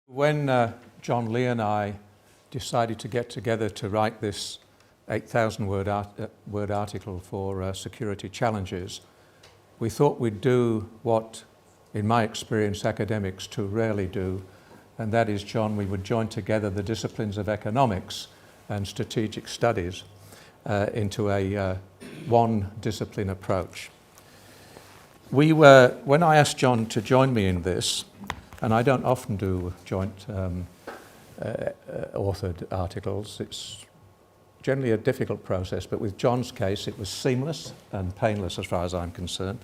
When John Lee and I decided to get together to write this 8,000 word article for security challenges, we thought we'd do what, in my experience, academics too rarely do, and that is, John, we would join together the disciplines of economics and strategic studies into a one discipline approach. When I asked John to join me in this, and I don't often do joint authored articles, it's generally a difficult process, but with John's case it was seamless and painless as far as I'm concerned.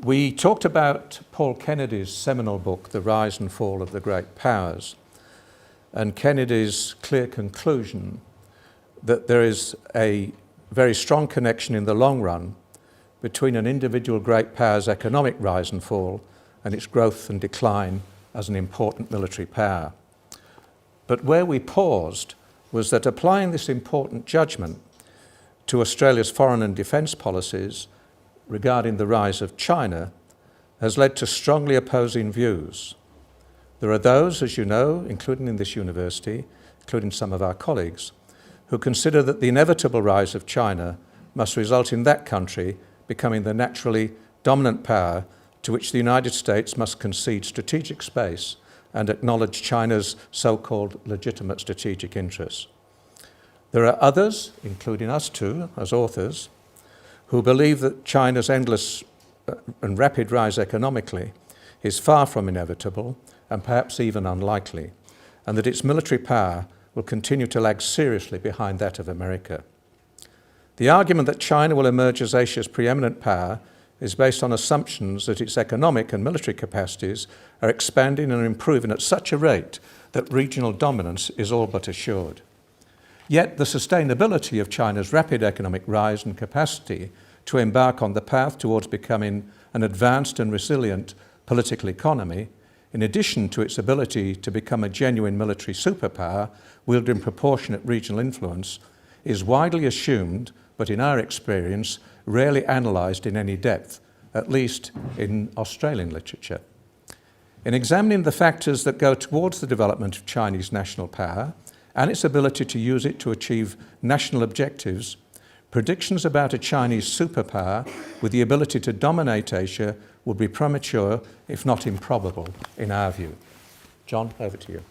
We talked about Paul Kennedy's seminal book, The Rise and Fall of the Great Powers, and Kennedy's clear conclusion that there is a very strong connection in the long run between an individual great power's economic rise and fall and its growth and decline as an important military power. But where we paused was that applying this important judgment to Australia's foreign and defence policies regarding the rise of China has led to strongly opposing views. There are those, as you know, including in this university, including some of our colleagues, who consider that the inevitable rise of China must result in that country becoming the naturally dominant power to which the United States must concede strategic space and acknowledge China's so-called legitimate strategic interests. There are others, including us too, as authors, who believe that China's endless and rapid rise economically is far from inevitable and perhaps even unlikely, and that its military power will continue to lag seriously behind that of America. The argument that China will emerge as Asia's preeminent power is based on assumptions that its economic and military capacities are expanding and improving at such a rate that regional dominance is all but assured. Yet the sustainability of China's rapid economic rise and capacity to embark on the path towards becoming an advanced and resilient political economy, in addition to its ability to become a genuine military superpower wielding proportionate regional influence, is widely assumed, but in our experience, rarely analysed in any depth, at least in Australian literature. In examining the factors that go towards the development of Chinese national power and its ability to use it to achieve national objectives, predictions about a Chinese superpower with the ability to dominate Asia would be premature, if not improbable, in our view. John, over to you.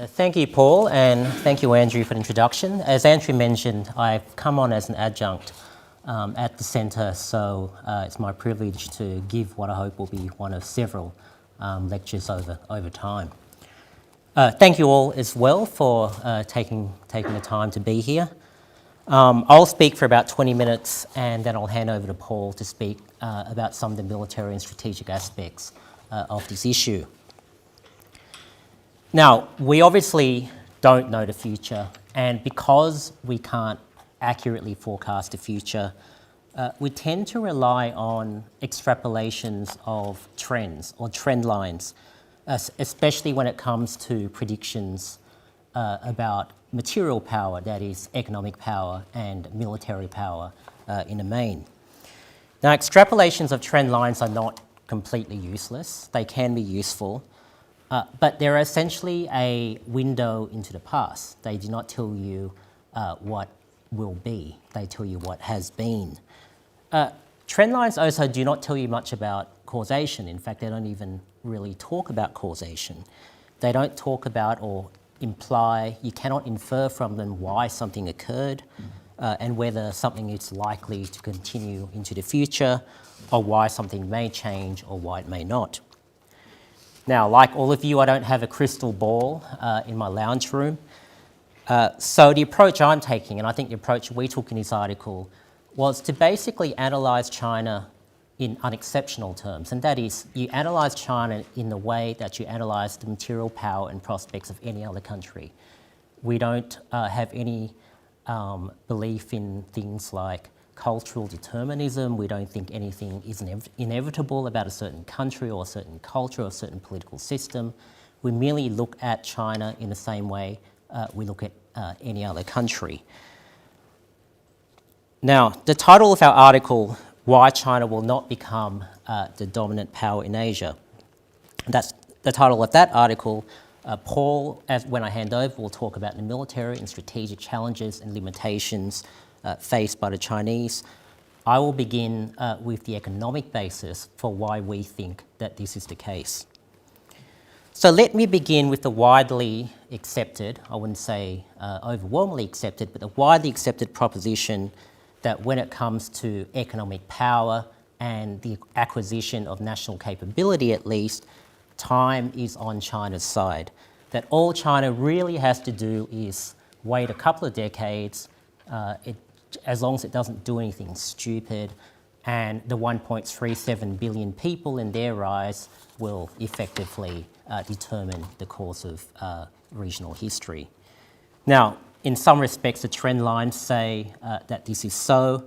Thank you, Paul, and thank you, Andrew, for the introduction. As Andrew mentioned, I've come on as an adjunct at the centre, so it's my privilege to give what I hope will be one of several lectures over time. Thank you all as well for taking the time to be here. I'll speak for about 20 minutes and then I'll hand over to Paul to speak about some of the military and strategic aspects of this issue. Now, we obviously don't know the future, and because we can't accurately forecast the future, we tend to rely on extrapolations of trends or trend lines, especially when it comes to predictions about material power, that is economic power and military power in the main. Now, extrapolations of trend lines are not completely useless. They can be useful, but they're essentially a window into the past. They do not tell you what will be. They tell you what has been. Trend lines also do not tell you much about causation. In fact, they don't even really talk about causation. They don't talk about or imply, you cannot infer from them why something occurred and whether something is likely to continue into the future, or why something may change or why it may not. Now, like all of you, I don't have a crystal ball in my lounge room. So the approach I'm taking, and I think the approach we took in this article, was to basically analyse China in unexceptional terms, and that is, you analyse China in the way that you analyse the material power and prospects of any other country. We don't have any belief in things like cultural determinism. We don't think anything is inevitable about a certain country or a certain culture or a certain political system. We merely look at China in the same way we look at any other country. Now, the title of our article why China will not become the dominant power in Asia. That's the title of that article. Paul, when I hand over, will talk about the military and strategic challenges and limitations faced by the Chinese. I will begin with the economic basis for why we think that this is the case. So let me begin with the widely accepted, I wouldn't say overwhelmingly accepted, but the widely accepted proposition that when it comes to economic power and the acquisition of national capability at least, time is on China's side. That all China really has to do is wait a couple of decades, as long as it doesn't do anything stupid, and the 1.37 billion people in their eyes will effectively determine the course of regional history. Now, in some respects, the trend lines say that this is so,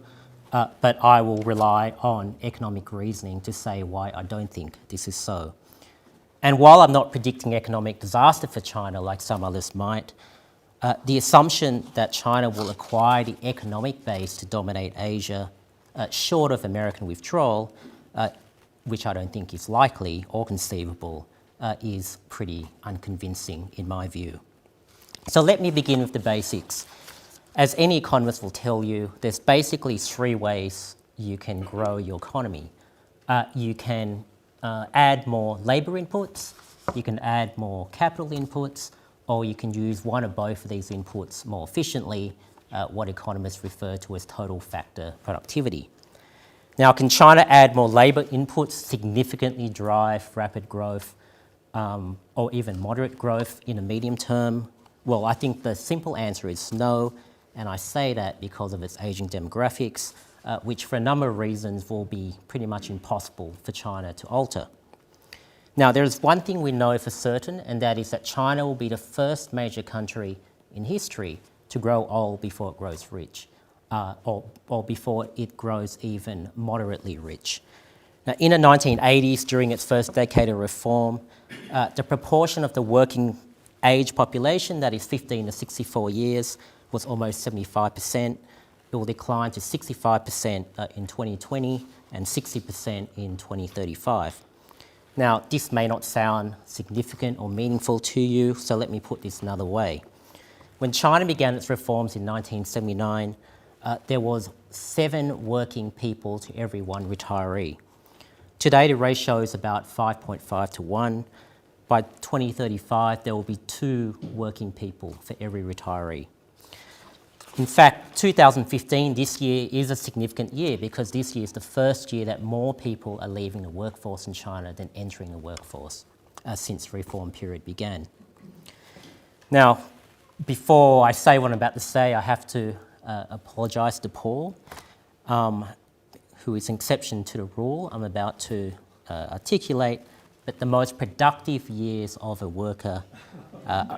but I will rely on economic reasoning to say why I don't think this is so. And while I'm not predicting economic disaster for China like some others might, the assumption that China will acquire the economic base to dominate Asia, short of American withdrawal, which I don't think is likely or conceivable, is pretty unconvincing in my view. So let me begin with the basics. As any economist will tell you, there's basically three ways you can grow your economy. You can add more labour inputs, you can add more capital inputs, or you can use one or both of these inputs more efficiently, what economists refer to as total factor productivity. Now, can China add more labour inputs significantly drive rapid growth or even moderate growth in the medium term? Well, I think the simple answer is no, and I say that because of its ageing demographics, which for a number of reasons will be pretty much impossible for China to alter. Now, there is one thing we know for certain, and that is that China will be the first major country in history to grow old before it grows rich, or before it grows even moderately rich. Now, in the 1980s, during its first decade of reform, the proportion of the working age population, that is 15 to 64 years, was almost 75%. It will decline to 65% in 2020 and 60% in 2035. Now, this may not sound significant or meaningful to you, so let me put this another way. When China began its reforms in 1979, there was 7 working people to every 1 retiree. Today, the ratio is about 5.5 to 1. By 2035, there will be 2 working people for every retiree. In fact, 2015, this year, is a significant year because this year is the first year that more people are leaving the workforce in China than entering the workforce since the reform period began. Now, before I say what I'm about to say, I have to apologise to Paul, who is an exception to the rule I'm about to articulate, but the most productive years of a worker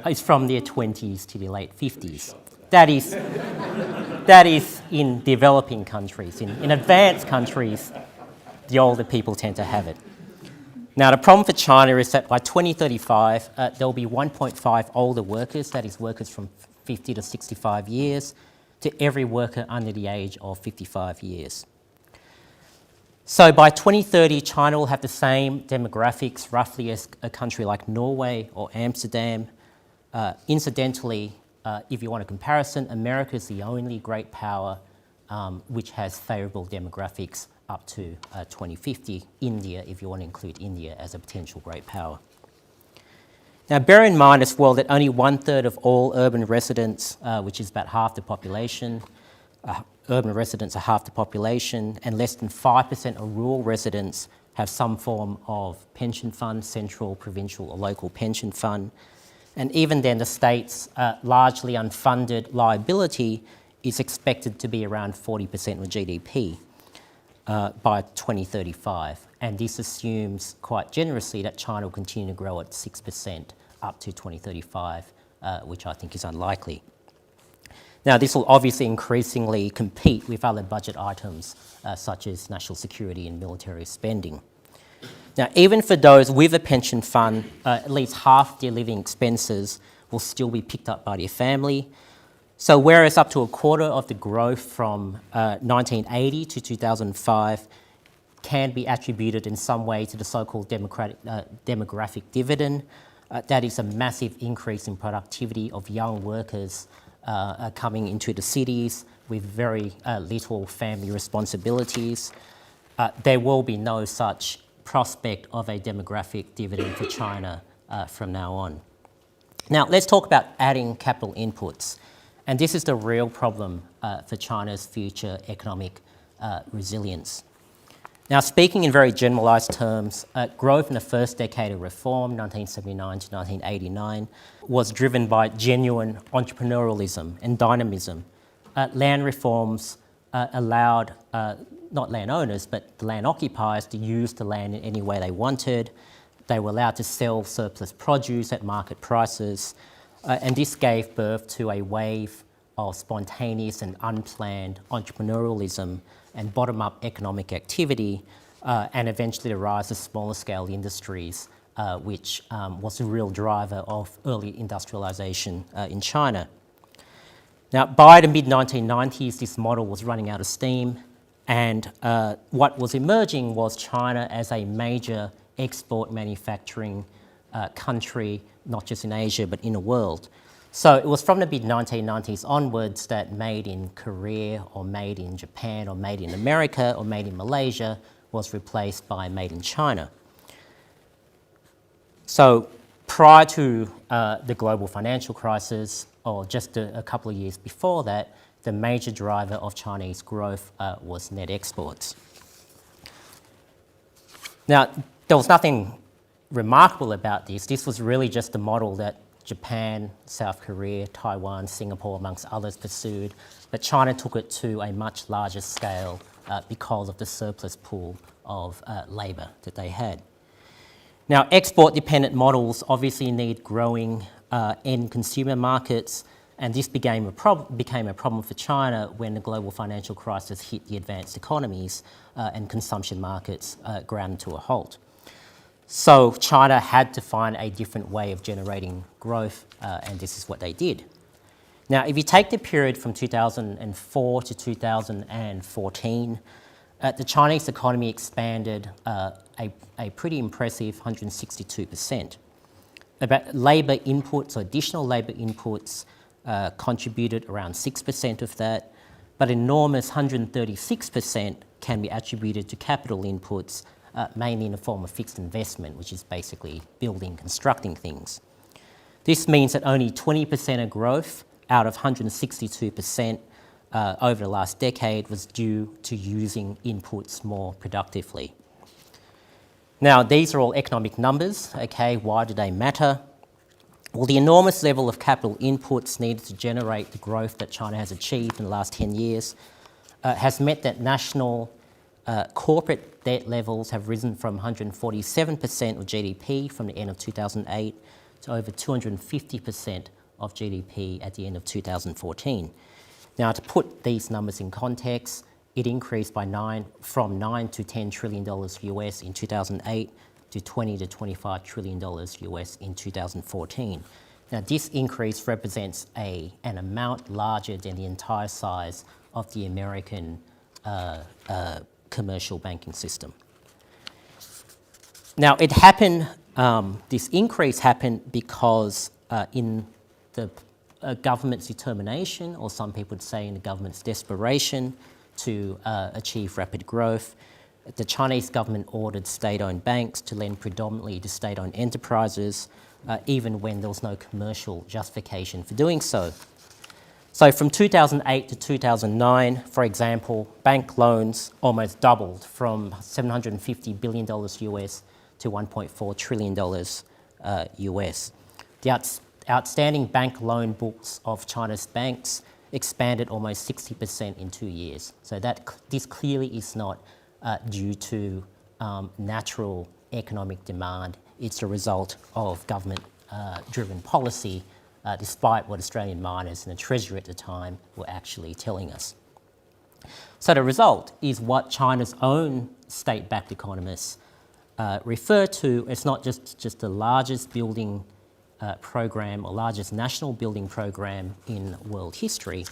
is from their 20s to their late 50s. That is in developing countries. In advanced countries, the older people tend to have it. Now, the problem for China is that by 2035, there will be 1.5 older workers, that is workers from 50 to 65 years, to every worker under the age of 55 years. So by 2030, China will have the same demographics roughly as a country like Norway or Amsterdam. Incidentally, if you want a comparison, America is the only great power which has favourable demographics up to 2050. India, if you want to include India as a potential great power. Now, bear in mind as well that only 1/3 of all urban residents, which is about half the population, urban residents are half the population, and less than 5% of rural residents have some form of pension fund, central, provincial or local pension fund. And even then, the state's largely unfunded liability is expected to be around 40% of GDP by 2035. And this assumes quite generously that China will continue to grow at 6% up to 2035, which I think is unlikely. Now, this will obviously increasingly compete with other budget items such as national security and military spending. Now, even for those with a pension fund, at least half their living expenses will still be picked up by their family. So whereas up to a quarter of the growth from 1980 to 2005 can be attributed in some way to the so-called demographic dividend, that is a massive increase in productivity of young workers coming into the cities with very little family responsibilities. There will be no such prospect of a demographic dividend for China from now on. Now, let's talk about adding capital inputs. And this is the real problem for China's future economic resilience. Now, speaking in very generalised terms, growth in the first decade of reform, 1979 to 1989, was driven by genuine entrepreneurialism and dynamism. Land reforms allowed not landowners, but the land occupiers to use the land in any way they wanted. They were allowed to sell surplus produce at market prices, and this gave birth to a wave of spontaneous and unplanned entrepreneurialism and bottom-up economic activity, and eventually the rise of smaller-scale industries, which was a real driver of early industrialisation in China. Now, by the mid-1990s, this model was running out of steam, and what was emerging was China as a major export manufacturing country, not just in Asia, but in the world. So it was from the mid-1990s onwards that made in Korea or made in Japan or made in America or made in Malaysia was replaced by made in China. So prior to the global financial crisis, or just a couple of years before that, the major driver of Chinese growth was net exports. Now, there was nothing remarkable about this. This was really just the model that Japan, South Korea, Taiwan, Singapore, amongst others, pursued, but China took it to a much larger scale because of the surplus pool of labour that they had. Now, export-dependent models obviously need growing end consumer markets, and this became a problem for China when the global financial crisis hit the advanced economies and consumption markets ground to a halt. So China had to find a different way of generating growth, and this is what they did. Now, if you take the period from 2004 to 2014, the Chinese economy expanded a pretty impressive 162%. About labour inputs, or additional labour inputs, contributed around 6% of that, but enormous 136% can be attributed to capital inputs, mainly in the form of fixed investment, which is basically building, constructing things. This means that only 20% of growth out of 162% over the last decade was due to using inputs more productively. Now, these are all economic numbers, okay? Why do they matter? Well, the enormous level of capital inputs needed to generate the growth that China has achieved in the last 10 years has meant that national corporate debt levels have risen from 147% of GDP from the end of 2008 to over 250% of GDP at the end of 2014. Now, to put these numbers in context, it increased from $9 to $10 trillion US in 2008 to $20 to $25 trillion US in 2014. Now, this increase represents an amount larger than the entire size of the American commercial banking system. Now, it happened, this increase happened because in the government's determination, or some people would say in the government's desperation to achieve rapid growth, the Chinese government ordered state-owned banks to lend predominantly to state-owned enterprises, even when there was no commercial justification for doing so. So from 2008 to 2009, for example, bank loans almost doubled from $750 billion US to $1.4 trillion US. The outstanding bank loan books of China's banks expanded almost 60% in 2 years. So this clearly is not due to natural economic demand. It's a result of government-driven policy, despite what Australian miners and the Treasury at the time were actually telling us. So the result is what China's own state-backed economists refer to as not just the largest building program or largest national building program in world history,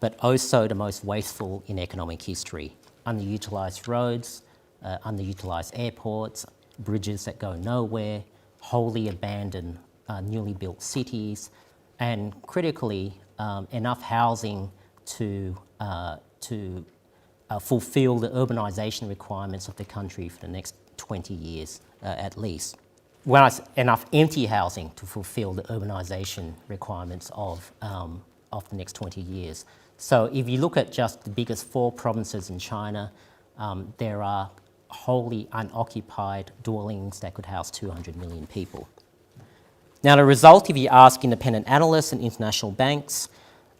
but also the most wasteful in economic history. Underutilised roads, underutilised airports, bridges that go nowhere, wholly abandoned newly built cities, and critically, enough housing to fulfil the urbanisation requirements of the country for the next 20 years at least. Well, it's enough empty housing to fulfil the urbanisation requirements of the next 20 years. So if you look at just the biggest 4 provinces in China, there are wholly unoccupied dwellings that could house 200 million people. Now, the result, if you ask independent analysts and international banks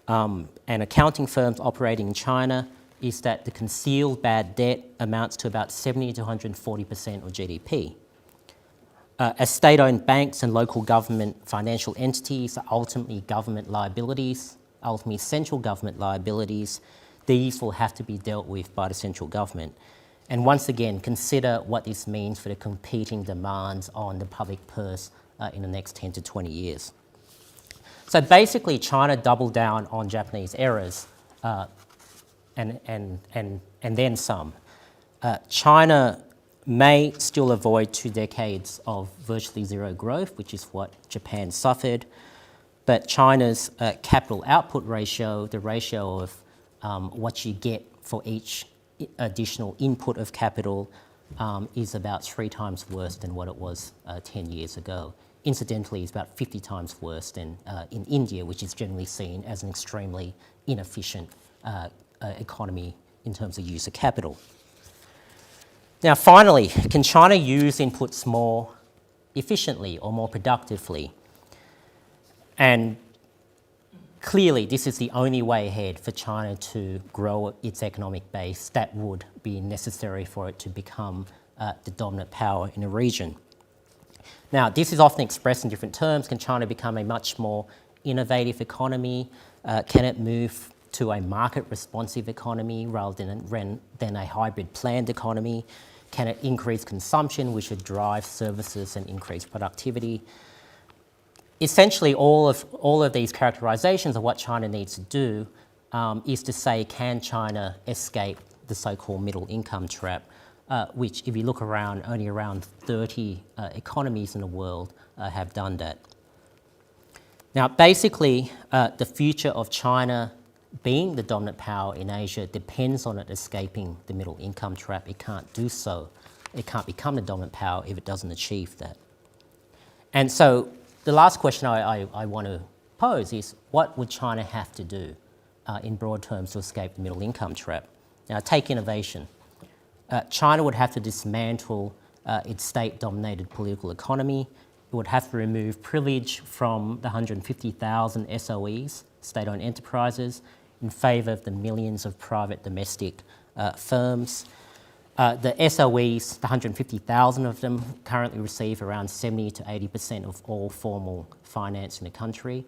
and accounting firms operating in China, is that the concealed bad debt amounts to about 70 to 140% of GDP. As state-owned banks and local government financial entities are ultimately government liabilities, ultimately central government liabilities, these will have to be dealt with by the central government. And once again, consider what this means for the competing demands on the public purse in the next 10 to 20 years. So basically, China doubled down on Japanese errors and then some. China may still avoid 2 decades of virtually zero growth, which is what Japan suffered, but China's capital output ratio, the ratio of what you get for each additional input of capital, is about 3 times worse than what it was 10 years ago. Incidentally, it's about 50 times worse than in India, which is generally seen as an extremely inefficient economy in terms of use of capital. Now, finally, can China use inputs more efficiently or more productively? And clearly, this is the only way ahead for China to grow its economic base that would be necessary for it to become the dominant power in a region. Now, this is often expressed in different terms. Can China become a much more innovative economy? Can it move to a market-responsive economy rather than a hybrid planned economy? Can it increase consumption, which would drive services and increase productivity? Essentially, all of these characterizations of what China needs to do is to say, can China escape the so-called middle income trap, which, if you look around, only around 30 economies in the world have done that. Now, basically, the future of China being the dominant power in Asia depends on it escaping the middle income trap. It can't do so. It can't become the dominant power if it doesn't achieve that. And so the last question I want to pose is, what would China have to do in broad terms to escape the middle income trap? Now, take innovation. China would have to dismantle its state-dominated political economy. It would have to remove privilege from the 150,000 SOEs, state-owned enterprises, in favour of the millions of private domestic firms. The SOEs, the 150,000 of them, currently receive around 70 to 80% of all formal finance in the country,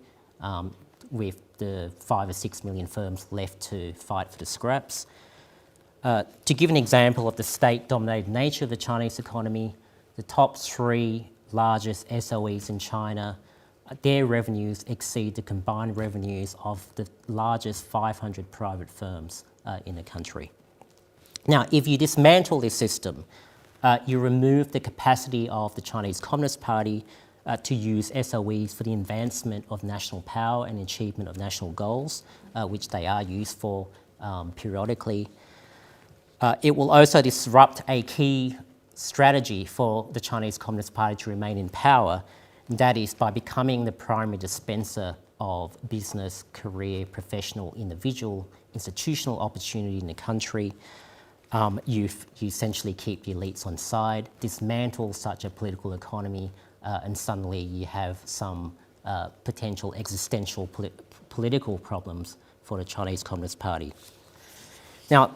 with the 5 or 6 million firms left to fight for the scraps. To give an example of the state-dominated nature of the Chinese economy, the top 3 largest SOEs in China, their revenues exceed the combined revenues of the largest 500 private firms in the country. Now, if you dismantle this system, you remove the capacity of the Chinese Communist Party to use SOEs for the advancement of national power and achievement of national goals, which they are used for periodically. It will also disrupt a key strategy for the Chinese Communist Party to remain in power, and that is by becoming the primary dispenser of business, career, professional, individual, institutional opportunity in the country. You essentially keep the elites on side, dismantle such a political economy, and suddenly you have some potential existential political problems for the Chinese Communist Party. Now,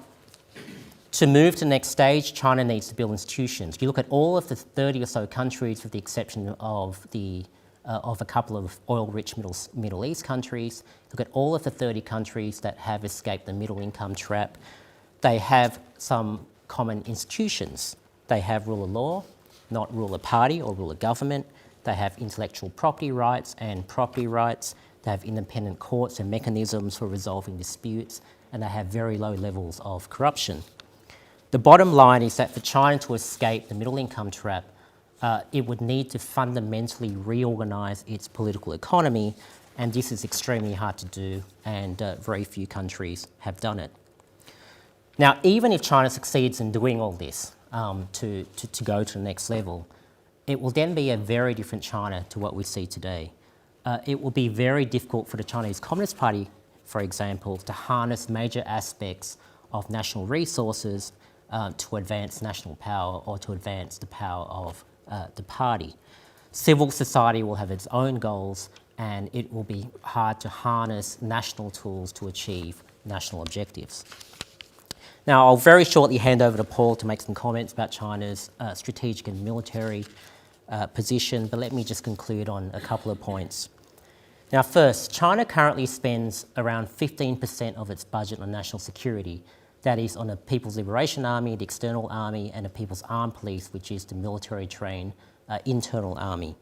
to move to the next stage, China needs to build institutions. You look at all of the 30 or so countries, with the exception of a couple of oil-rich Middle East countries. Look at all of the 30 countries that have escaped the middle income trap. They have some common institutions. They have rule of law, not rule of party or rule of government. They have intellectual property rights and property rights. They have independent courts and mechanisms for resolving disputes, and they have very low levels of corruption. The bottom line is that for China to escape the middle income trap, it would need to fundamentally reorganise its political economy, and this is extremely hard to do, and very few countries have done it. Now, even if China succeeds in doing all this to go to the next level, it will then be a very different China to what we see today. It will be very difficult for the Chinese Communist Party, for example, to harness major aspects of national resources to advance national power or to advance the power of the party. Civil society will have its own goals, and it will be hard to harness national tools to achieve national objectives. Now, I'll very shortly hand over to Paul to make some comments about China's strategic and military position, but let me just conclude on a couple of points. Now, first, China currently spends around 15% of its budget on national security. That is on the People's Liberation Army, the external army, and the People's Armed Police, which is the military-trained internal army.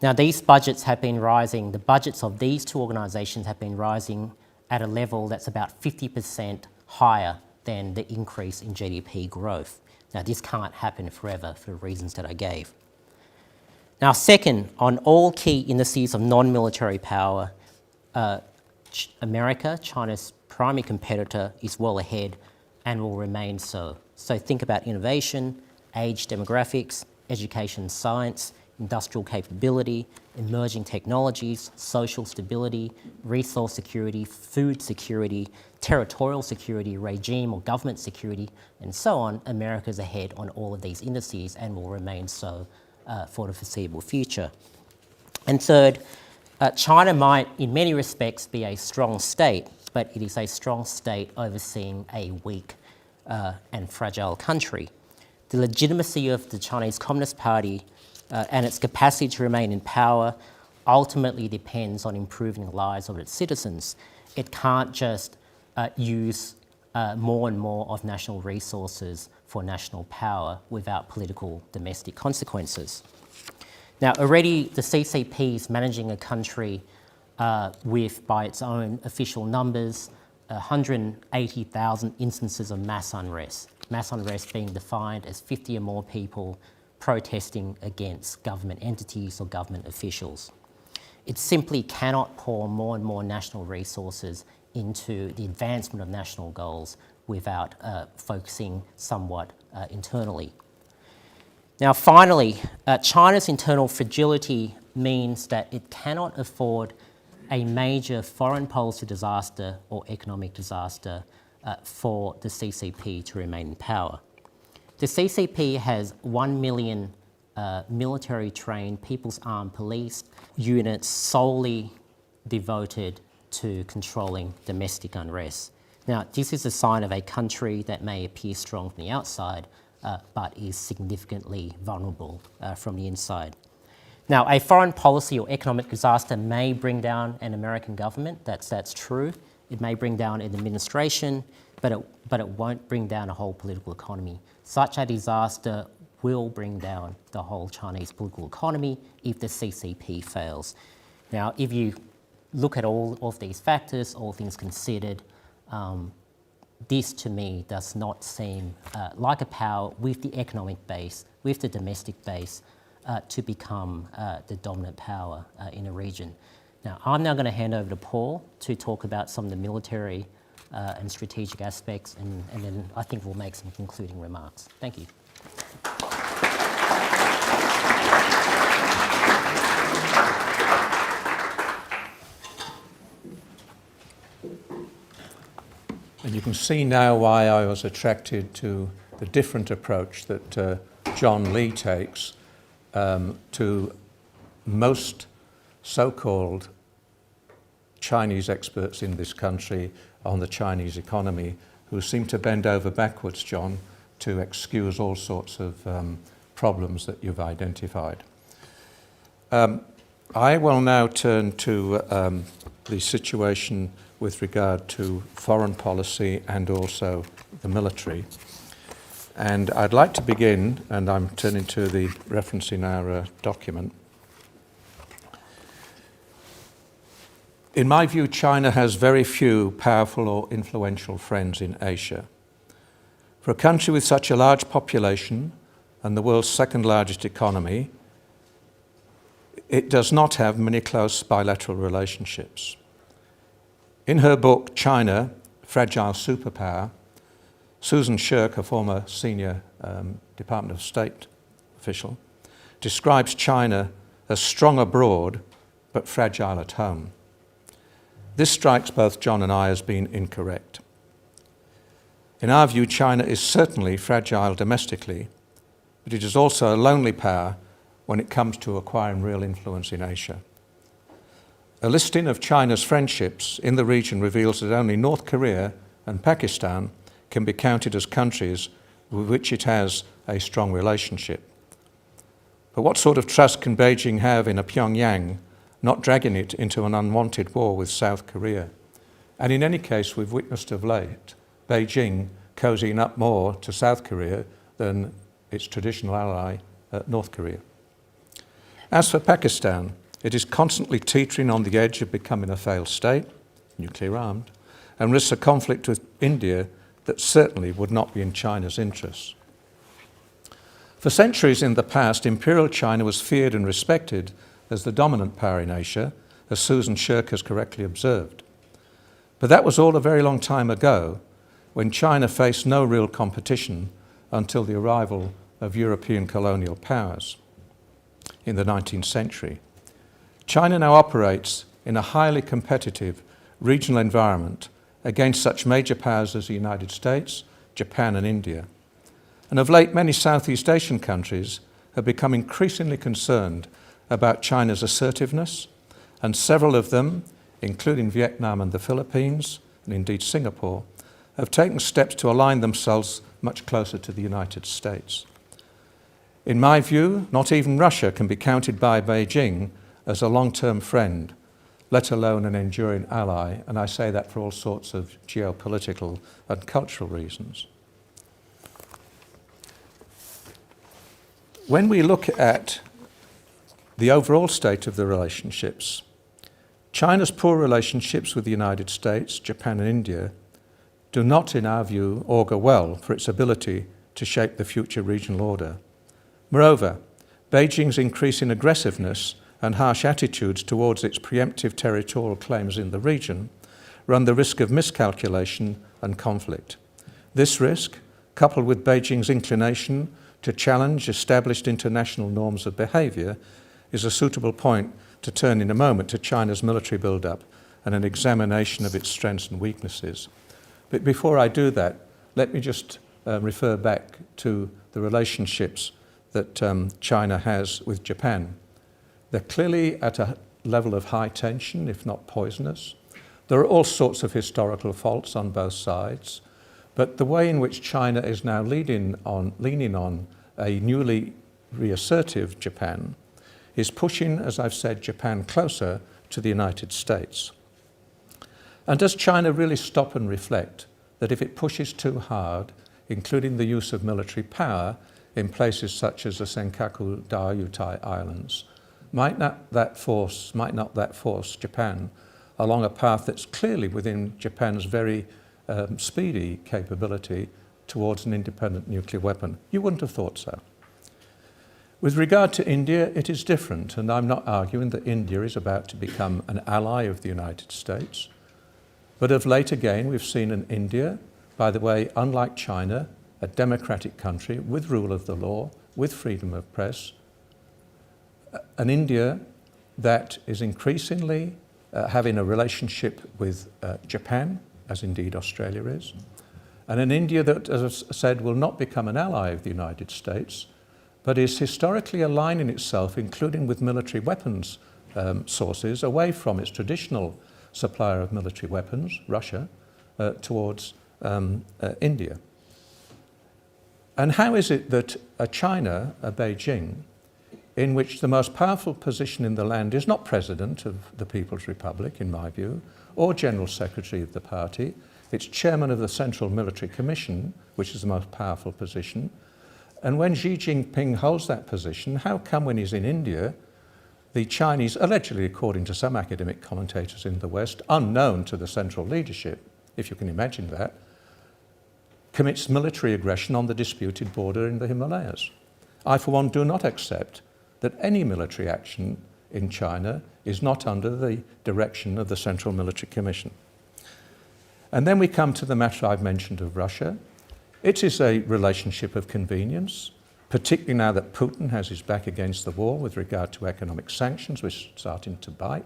Now, these budgets have been rising. The budgets of these two organisations have been rising at a level that's about 50% higher than the increase in GDP growth. Now, this can't happen forever for the reasons that I gave. Now, second, on all key indices of non-military power, America, China's primary competitor, is well ahead and will remain so. So think about innovation, age demographics, education science, industrial capability, emerging technologies, social stability, resource security, food security, territorial security, regime or government security, and so on. America's ahead on all of these indices and will remain so for the foreseeable future. And third, China might, in many respects, be a strong state, but it is a strong state overseeing a weak and fragile country. The legitimacy of the Chinese Communist Party and its capacity to remain in power ultimately depends on improving the lives of its citizens. It can't just use more and more of national resources for national power without political domestic consequences. Now, already the CCP is managing a country with, by its own official numbers, 180,000 instances of mass unrest being defined as 50 or more people protesting against government entities or government officials. It simply cannot pour more and more national resources into the advancement of national goals without focusing somewhat internally. Now, finally, China's internal fragility means that it cannot afford a major foreign policy disaster or economic disaster for the CCP to remain in power. The CCP has 1 million military-trained People's Armed Police units solely devoted to controlling domestic unrest. Now, this is a sign of a country that may appear strong from the outside, but is significantly vulnerable from the inside. Now, a foreign policy or economic disaster may bring down an American government. That's true. It may bring down an administration, but it won't bring down a whole political economy. Such a disaster will bring down the whole Chinese political economy if the CCP fails. Now, if you look at all of these factors, all things considered, this to me does not seem like a power with the economic base, with the domestic base, to become the dominant power in a region. Now, I'm now going to hand over to Paul to talk about some of the military and strategic aspects, and then I think we'll make some concluding remarks. Thank you. And you can see now why I was attracted to the different approach that John Lee takes to most so-called Chinese experts in this country on the Chinese economy, who seem to bend over backwards, John, to excuse all sorts of problems that you've identified. I will now turn to the situation with regard to foreign policy and also the military. And I'd like to begin, and I'm turning to the reference in our document, In my view, China has very few powerful or influential friends in Asia. For a country with such a large population and the world's second largest economy, it does not have many close bilateral relationships. In her book, China, Fragile Superpower, Susan Shirk, a former senior Department of State official, describes China as strong abroad but fragile at home. This strikes both John and I as being incorrect. In our view, China is certainly fragile domestically, but it is also a lonely power when it comes to acquiring real influence in Asia. A listing of China's friendships in the region reveals that only North Korea and Pakistan can be counted as countries with which it has a strong relationship. But what sort of trust can Beijing have in a Pyongyang not dragging it into an unwanted war with South Korea? And in any case, we've witnessed of late Beijing cozying up more to South Korea than its traditional ally, North Korea. As for Pakistan, it is constantly teetering on the edge of becoming a failed state, nuclear armed, and risks a conflict with India that certainly would not be in China's interests. For centuries in the past, Imperial China was feared and respected as the dominant power in Asia, as Susan Shirk has correctly observed. But that was all a very long time ago, when China faced no real competition until the arrival of European colonial powers in the 19th century. China now operates in a highly competitive regional environment against such major powers as the United States, Japan and India. And of late, many Southeast Asian countries have become increasingly concerned about China's assertiveness, and several of them, including Vietnam and the Philippines, and indeed Singapore, have taken steps to align themselves much closer to the United States. In my view, not even Russia can be counted by Beijing as a long-term friend, let alone an enduring ally, and I say that for all sorts of geopolitical and cultural reasons. When we look at the overall state of the relationships, China's poor relationships with the United States, Japan and India do not, in our view, augur well for its ability to shape the future regional order. Moreover, Beijing's increasing aggressiveness and harsh attitudes towards its preemptive territorial claims in the region run the risk of miscalculation and conflict. This risk, coupled with Beijing's inclination to challenge established international norms of behaviour, is a suitable point to turn in a moment to China's military build-up and an examination of its strengths and weaknesses. But before I do that, let me just refer back to the relationships that China has with Japan. They're clearly at a level of high tension, if not poisonous. There are all sorts of historical faults on both sides, but the way in which China is now leaning on a newly reassertive Japan is pushing, as I've said, Japan closer to the United States. And does China really stop and reflect that if it pushes too hard, including the use of military power in places such as the Senkaku Diaoyutai Islands, might not that force Japan along a path that's clearly within Japan's very speedy capability towards an independent nuclear weapon? You wouldn't have thought so. With regard to India, it is different, and I'm not arguing that India is about to become an ally of the United States. But of late again, we've seen an India, by the way, unlike China, a democratic country with rule of the law, with freedom of press, an India that is increasingly having a relationship with Japan, as indeed Australia is, and an India that, as I said, will not become an ally of the United States, but is historically aligning itself, including with military weapons sources, away from its traditional supplier of military weapons, Russia, towards India. And how is it that a China, a Beijing, in which the most powerful position in the land is not President of the People's Republic, in my view, or General Secretary of the party, it's Chairman of the Central Military Commission, which is the most powerful position. And when Xi Jinping holds that position, how come when he's in India, the Chinese, allegedly according to some academic commentators in the West, unknown to the central leadership, if you can imagine that, commits military aggression on the disputed border in the Himalayas. I, for one, do not accept that any military action in China is not under the direction of the Central Military Commission. And then we come to the matter I've mentioned of Russia. It is a relationship of convenience, particularly now that Putin has his back against the wall with regard to economic sanctions, which are starting to bite.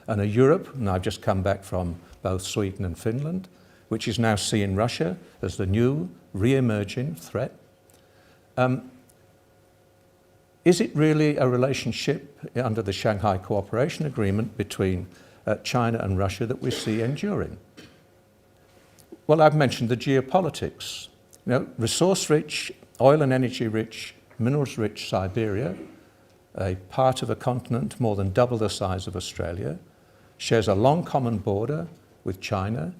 And a Europe, and I've just come back from both Sweden and Finland, which is now seeing Russia as the new re-emerging threat. Is it really a relationship under the Shanghai Cooperation Agreement between China and Russia that we see enduring? Well, I've mentioned the geopolitics. You know, resource-rich, oil and energy-rich, minerals-rich Siberia, a part of a continent more than double the size of Australia, shares a long common border with China.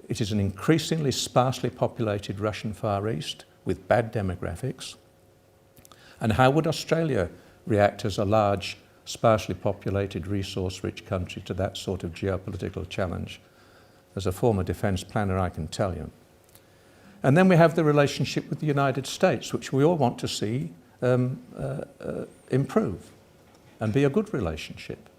It is an increasingly sparsely populated Russian Far East with bad demographics. And how would Australia react as a large, sparsely populated, resource-rich country to that sort of geopolitical challenge? As a former defence planner, I can tell you. And then we have the relationship with the United States, which we all want to see improve and be a good relationship.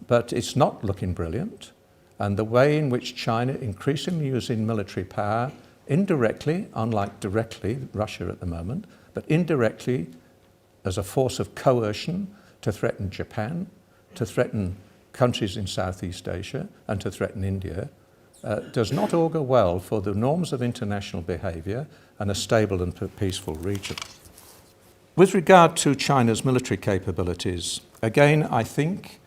But it's not looking brilliant. And the way in which China increasingly using military power indirectly, unlike directly, Russia at the moment, but indirectly as a force of coercion to threaten Japan, to threaten countries in Southeast Asia, and to threaten India, does not augur well for the norms of international behaviour and a stable and peaceful region. With regard to China's military capabilities, again, I think,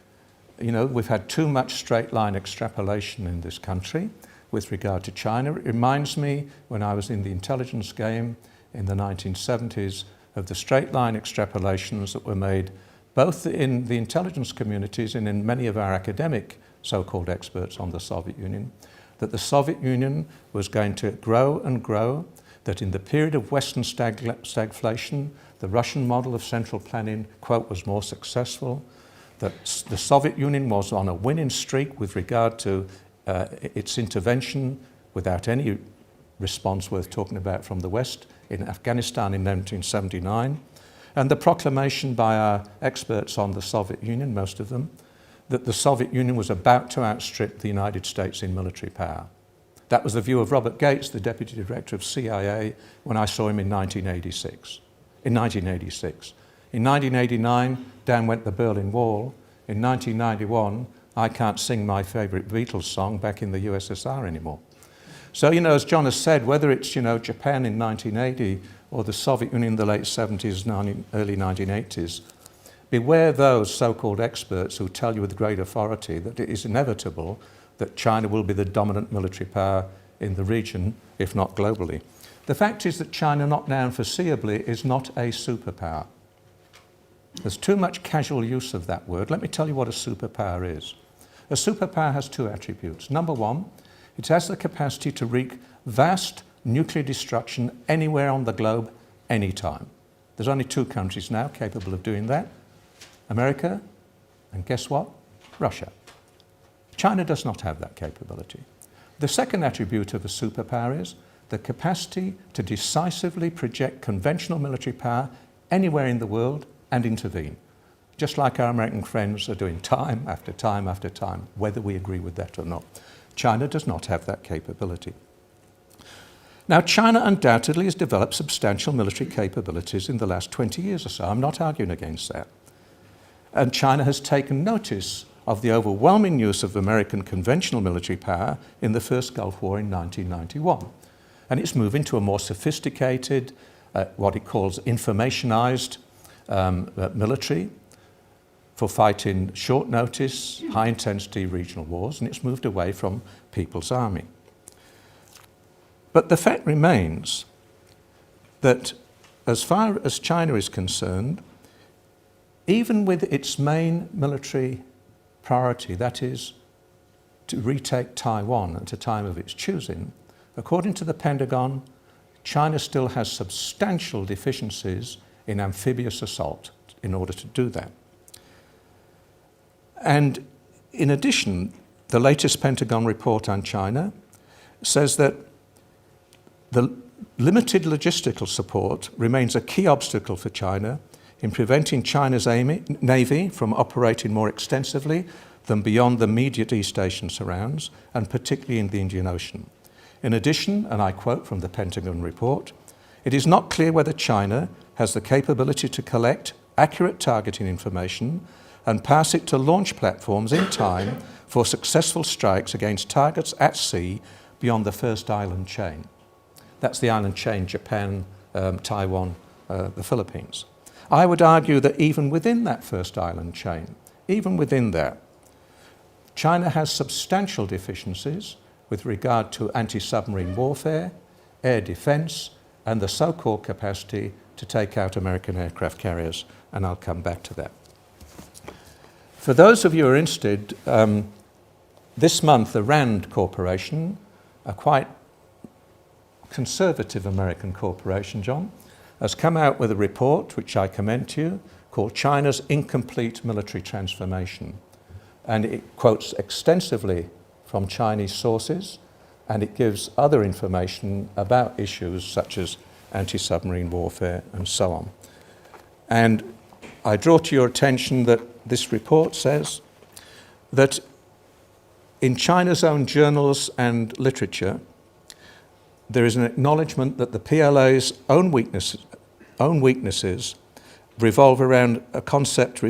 you know, we've had too much straight line extrapolation in this country with regard to China. It reminds me, when I was in the intelligence game in the 1970s, of the straight line extrapolations that were made both in the intelligence communities and in many of our academic so-called experts on the Soviet Union, that the Soviet Union was going to grow and grow, that in the period of Western stagflation, the Russian model of central planning, quote, was more successful, that the Soviet Union was on a winning streak with regard to its intervention without any response worth talking about from the West in Afghanistan in 1979, and the proclamation by our experts on the Soviet Union, most of them, that the Soviet Union was about to outstrip the United States in military power. That was the view of Robert Gates, the Deputy Director of CIA, when I saw him in 1986. In 1989, down went the Berlin Wall. In 1991, I can't sing my favourite Beatles song back in the USSR anymore. So, you know, as John has said, whether it's, you know, Japan in 1980 or the Soviet Union in the late 70s, early 1980s, beware those so-called experts who tell you with great authority that it is inevitable that China will be the dominant military power in the region, if not globally. The fact is that China, not now and foreseeably, is not a superpower. There's too much casual use of that word. Let me tell you what a superpower is. A superpower has two attributes. Number one, it has the capacity to wreak vast nuclear destruction anywhere on the globe, anytime. There's only two countries now capable of doing that. America, and guess what? Russia. China does not have that capability. The second attribute of a superpower is the capacity to decisively project conventional military power anywhere in the world and intervene, just like our American friends are doing time after time after time, whether we agree with that or not. China does not have that capability. Now, China undoubtedly has developed substantial military capabilities in the last 20 years or so. I'm not arguing against that. And China has taken notice of the overwhelming use of American conventional military power in the first Gulf War in 1991. And it's moving to a more sophisticated, what it calls informationized military for fighting short notice, high intensity regional wars, and it's moved away from People's Army. But the fact remains that as far as China is concerned, even with its main military priority, that is to retake Taiwan at a time of its choosing, according to the Pentagon, China still has substantial deficiencies in amphibious assault in order to do that. And in addition, the latest Pentagon report on China says that the limited logistical support remains a key obstacle for China in preventing China's Navy from operating more extensively than beyond the immediate East Asian surrounds, and particularly in the Indian Ocean. In addition, and I quote from the Pentagon report, it is not clear whether China has the capability to collect accurate targeting information and pass it to launch platforms in time for successful strikes against targets at sea beyond the first island chain. That's the island chain, Japan, Taiwan, the Philippines. I would argue that even within that first island chain, even within that, China has substantial deficiencies with regard to anti-submarine warfare, air defence, and the so-called capacity to take out American aircraft carriers, and I'll come back to that. For those of you who are interested, this month the RAND Corporation, a quite conservative American corporation, John, has come out with a report, which I commend to you, called China's Incomplete Military Transformation. And it quotes extensively from Chinese sources, and it gives other information about issues such as anti-submarine warfare and so on. And I draw to your attention that this report says that in China's own journals and literature, there is an acknowledgement that the PLA's own weaknesses revolve around a concept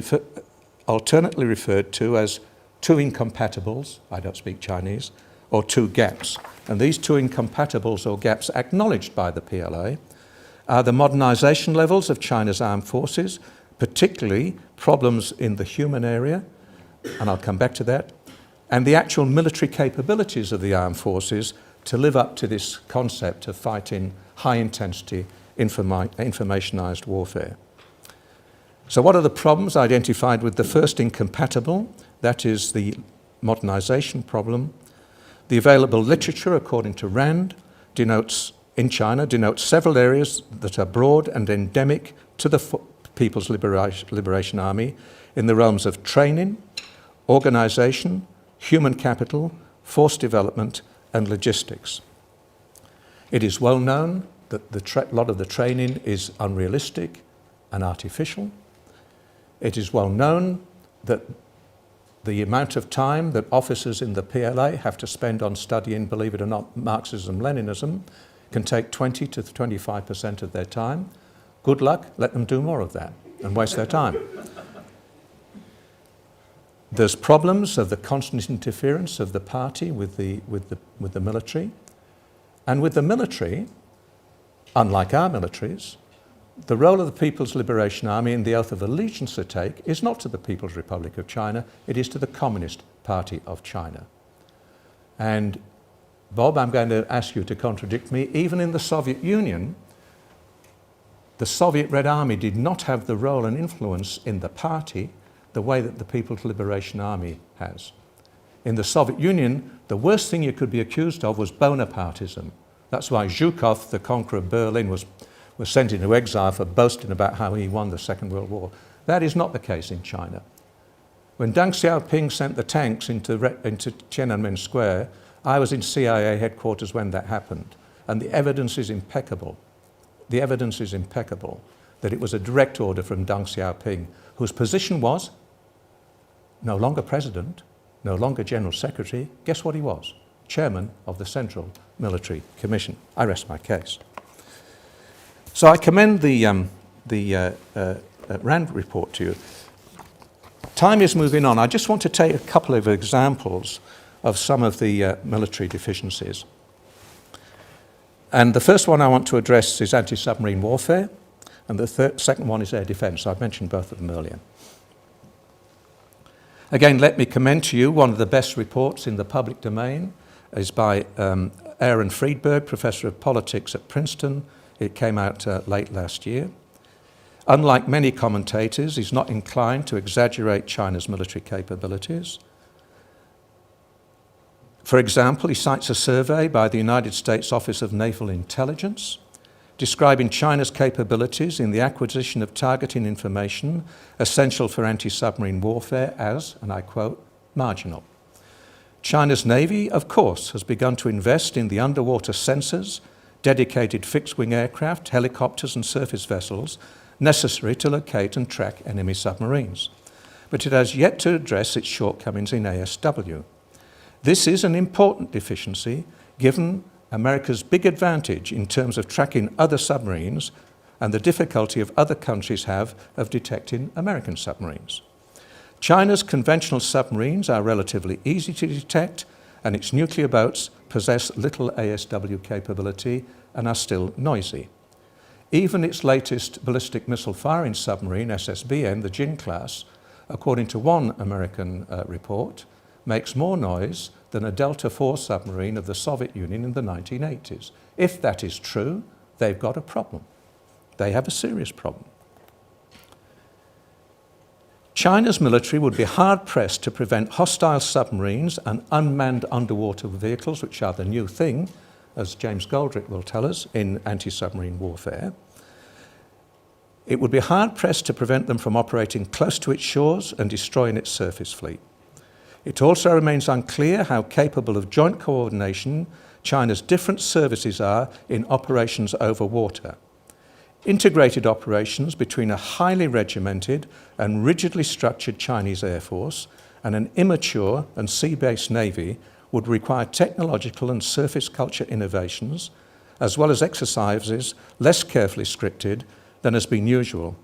alternately referred to as two incompatibles, I don't speak Chinese, or two gaps. And these two incompatibles or gaps acknowledged by the PLA are the modernization levels of China's armed forces, particularly problems in the human area, and I'll come back to that, and the actual military capabilities of the armed forces to live up to this concept of fighting high-intensity informationized warfare. So what are the problems identified with the first incompatible? That is the modernization problem. The available literature, according to RAND, denotes several areas that are broad and endemic to the People's Liberation Army in the realms of training, organization, human capital, force development, and logistics. It is well known that a lot of the training is unrealistic and artificial. It is well known that the amount of time that officers in the PLA have to spend on studying, believe it or not, Marxism-Leninism can take 20 to 25% of their time. Good luck, let them do more of that and waste their time. There's problems of the constant interference of the party with the military. And with the military, unlike our militaries, the role of the People's Liberation Army in the oath of allegiance they take is not to the People's Republic of China, it is to the Communist Party of China. And Bob, I'm going to ask you to contradict me. Even in the Soviet Union, the Soviet Red Army did not have the role and influence in the party the way that the People's Liberation Army has. In the Soviet Union, the worst thing you could be accused of was Bonapartism. That's why Zhukov, the conqueror of Berlin, was sent into exile for boasting about how he won the Second World War. That is not the case in China. When Deng Xiaoping sent the tanks into Tiananmen Square, I was in CIA headquarters when that happened, and the evidence is impeccable. The evidence is impeccable that it was a direct order from Deng Xiaoping, whose position was no longer president, no longer general secretary. Guess what he was? Chairman of the Central Military Commission. I rest my case. So I commend the RAND report to you. Time is moving on. I just want to take a couple of examples of some of the military deficiencies. And the first one I want to address is anti-submarine warfare, and the second one is air defence. I've mentioned both of them earlier. Again, let me commend to you one of the best reports in the public domain is by Aaron Friedberg, Professor of Politics at Princeton. It came out late last year. Unlike many commentators, he's not inclined to exaggerate China's military capabilities. For example, he cites a survey by the United States Office of Naval Intelligence, describing China's capabilities in the acquisition of targeting information essential for anti-submarine warfare as, and I quote, marginal. China's Navy, of course, has begun to invest in the underwater sensors, dedicated fixed-wing aircraft, helicopters and surface vessels necessary to locate and track enemy submarines. But it has yet to address its shortcomings in ASW. This is an important deficiency given America's big advantage in terms of tracking other submarines and the difficulty of other countries have of detecting American submarines. China's conventional submarines are relatively easy to detect, and its nuclear boats possess little ASW capability and are still noisy. Even its latest ballistic missile firing submarine, SSBN, the Jin class, according to one American report, makes more noise than a Delta IV submarine of the Soviet Union in the 1980s. If that is true, they've got a problem. They have a serious problem. China's military would be hard-pressed to prevent hostile submarines and unmanned underwater vehicles, which are the new thing, as James Goldrick will tell us, in anti-submarine warfare. It would be hard-pressed to prevent them from operating close to its shores and destroying its surface fleet. It also remains unclear how capable of joint coordination China's different services are in operations over water. Integrated operations between a highly regimented and rigidly structured Chinese Air Force and an immature and sea-based Navy would require technological and surface culture innovations, as well as exercises less carefully scripted than has been usual,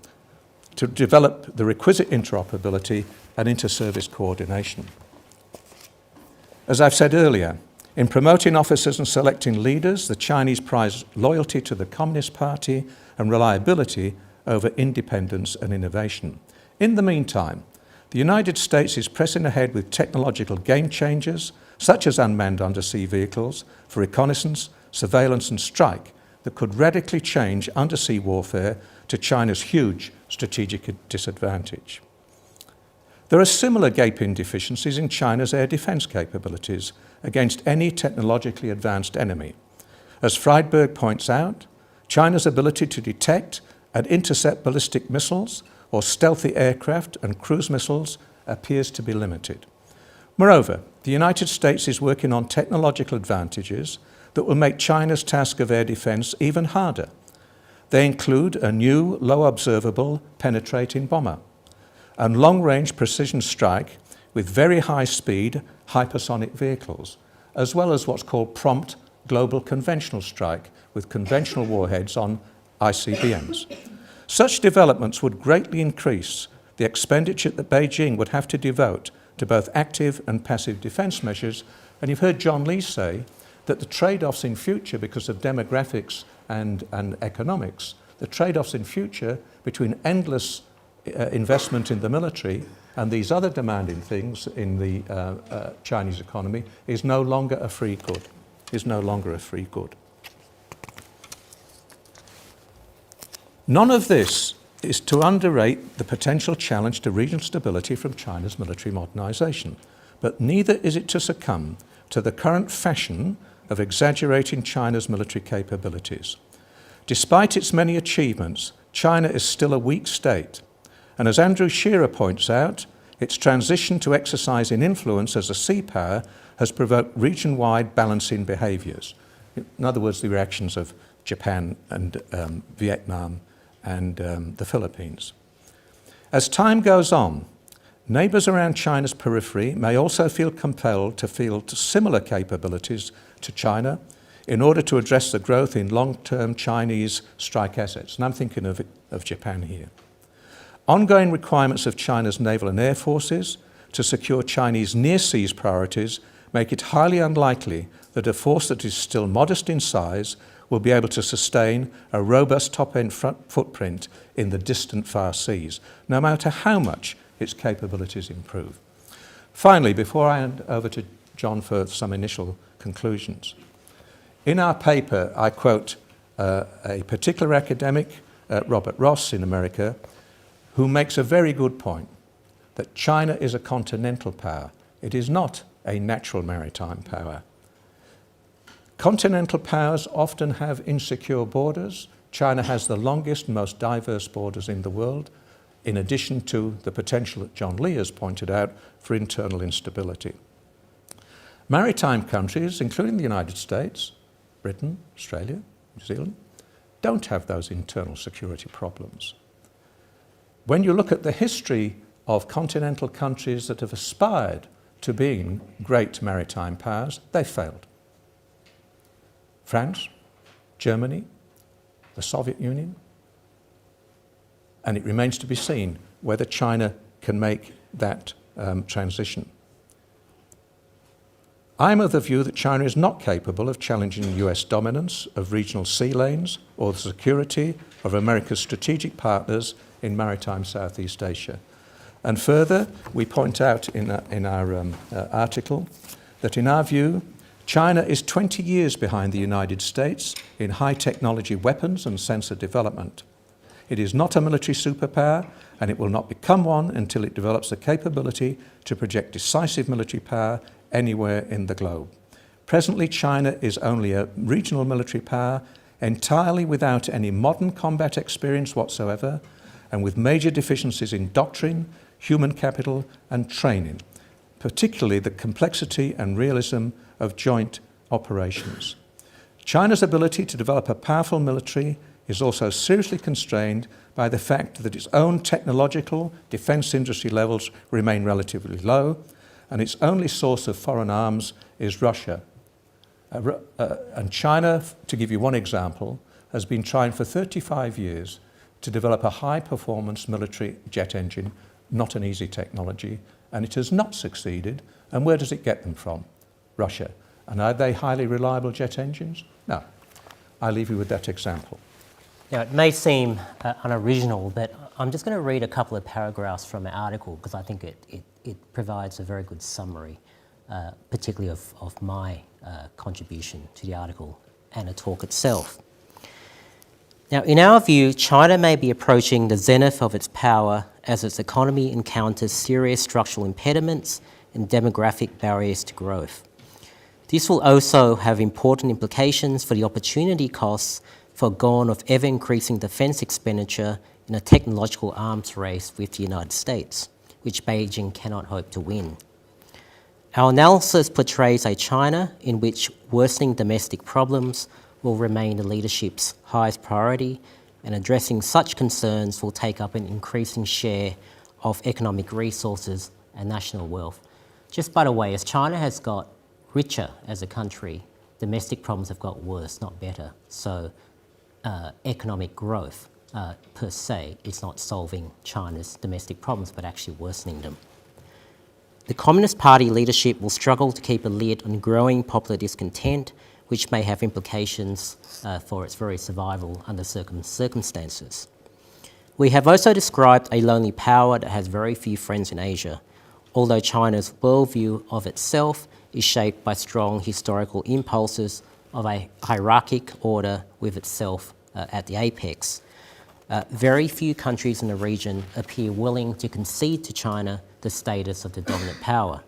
to develop the requisite interoperability and inter-service coordination. As I've said earlier, in promoting officers and selecting leaders, the Chinese prize loyalty to the Communist Party and reliability over independence and innovation. In the meantime, the United States is pressing ahead with technological game changers, such as unmanned undersea vehicles, for reconnaissance, surveillance and strike, that could radically change undersea warfare to China's huge strategic disadvantage. There are similar gaping deficiencies in China's air defense capabilities against any technologically advanced enemy. As Friedberg points out, China's ability to detect and intercept ballistic missiles or stealthy aircraft and cruise missiles appears to be limited. Moreover, the United States is working on technological advantages that will make China's task of air defense even harder. They include a new, low-observable, penetrating bomber and long-range precision strike with very high-speed, hypersonic vehicles, as well as what's called prompt global conventional strike with conventional warheads on ICBMs. Such developments would greatly increase the expenditure that Beijing would have to devote to both active and passive defense measures. And you've heard John Lee say that the trade-offs in future, because of demographics and economics, the trade-offs in future between endless investment in the military and these other demanding things in the Chinese economy is no longer a free good. None of this is to underrate the potential challenge to regional stability from China's military modernization, but neither is it to succumb to the current fashion of exaggerating China's military capabilities. Despite its many achievements, China is still a weak state, and as Andrew Shearer points out, its transition to exercising influence as a sea power has provoked region-wide balancing behaviours. In other words, the reactions of Japan and Vietnam and the Philippines. As time goes on, neighbours around China's periphery may also feel compelled to field similar capabilities to China in order to address the growth in long-term Chinese strike assets. And I'm thinking of Japan here. Ongoing requirements of China's naval and air forces to secure Chinese near-seas priorities make it highly unlikely that a force that is still modest in size will be able to sustain a robust top-end footprint in the distant far seas, no matter how much its capabilities improve. Finally, before I hand over to John for some initial conclusions, in our paper I quote a particular academic, Robert Ross in America, who makes a very good point that China is a continental power. It is not a natural maritime power. Continental powers often have insecure borders. China has the longest and most diverse borders in the world, in addition to the potential that John Lee has pointed out for internal instability. Maritime countries, including the United States, Britain, Australia, New Zealand, don't have those internal security problems. When you look at the history of continental countries that have aspired to being great maritime powers, they failed. France, Germany, the Soviet Union, and it remains to be seen whether China can make that transition. I'm of the view that China is not capable of challenging US dominance of regional sea lanes or the security of America's strategic partners in maritime Southeast Asia. And further, we point out in our article that in our view, China is 20 years behind the United States in high technology weapons and sensor development. It is not a military superpower, and it will not become one until it develops the capability to project decisive military power anywhere in the globe. Presently, China is only a regional military power, entirely without any modern combat experience whatsoever, and with major deficiencies in doctrine, human capital, and training, particularly the complexity and realism of joint operations. China's ability to develop a powerful military is also seriously constrained by the fact that its own technological defence industry levels remain relatively low, and its only source of foreign arms is Russia. And China, to give you one example, has been trying for 35 years to develop a high-performance military jet engine, not an easy technology, and it has not succeeded. And where does it get them from? Russia. And are they highly reliable jet engines? No. I leave you with that example. Now, it may seem unoriginal, but I'm just going to read a couple of paragraphs from an article because I think it provides a very good summary, particularly of my contribution to the article and the talk itself. Now, in our view, China may be approaching the zenith of its power as its economy encounters serious structural impediments and demographic barriers to growth. This will also have important implications for the opportunity costs foregone of ever-increasing defence expenditure in a technological arms race with the United States, which Beijing cannot hope to win. Our analysis portrays a China in which worsening domestic problems will remain the leadership's highest priority, and addressing such concerns will take up an increasing share of economic resources and national wealth. Just by the way, as China has got richer as a country, domestic problems have got worse, not better. So economic growth per se is not solving China's domestic problems, but actually worsening them. The Communist Party leadership will struggle to keep a lid on growing popular discontent, which may have implications for its very survival under circumstances. We have also described a lonely power that has very few friends in Asia, although China's worldview of itself is shaped by strong historical impulses of a hierarchic order with itself at the apex. Very few countries in the region appear willing to concede to China the status of the dominant power.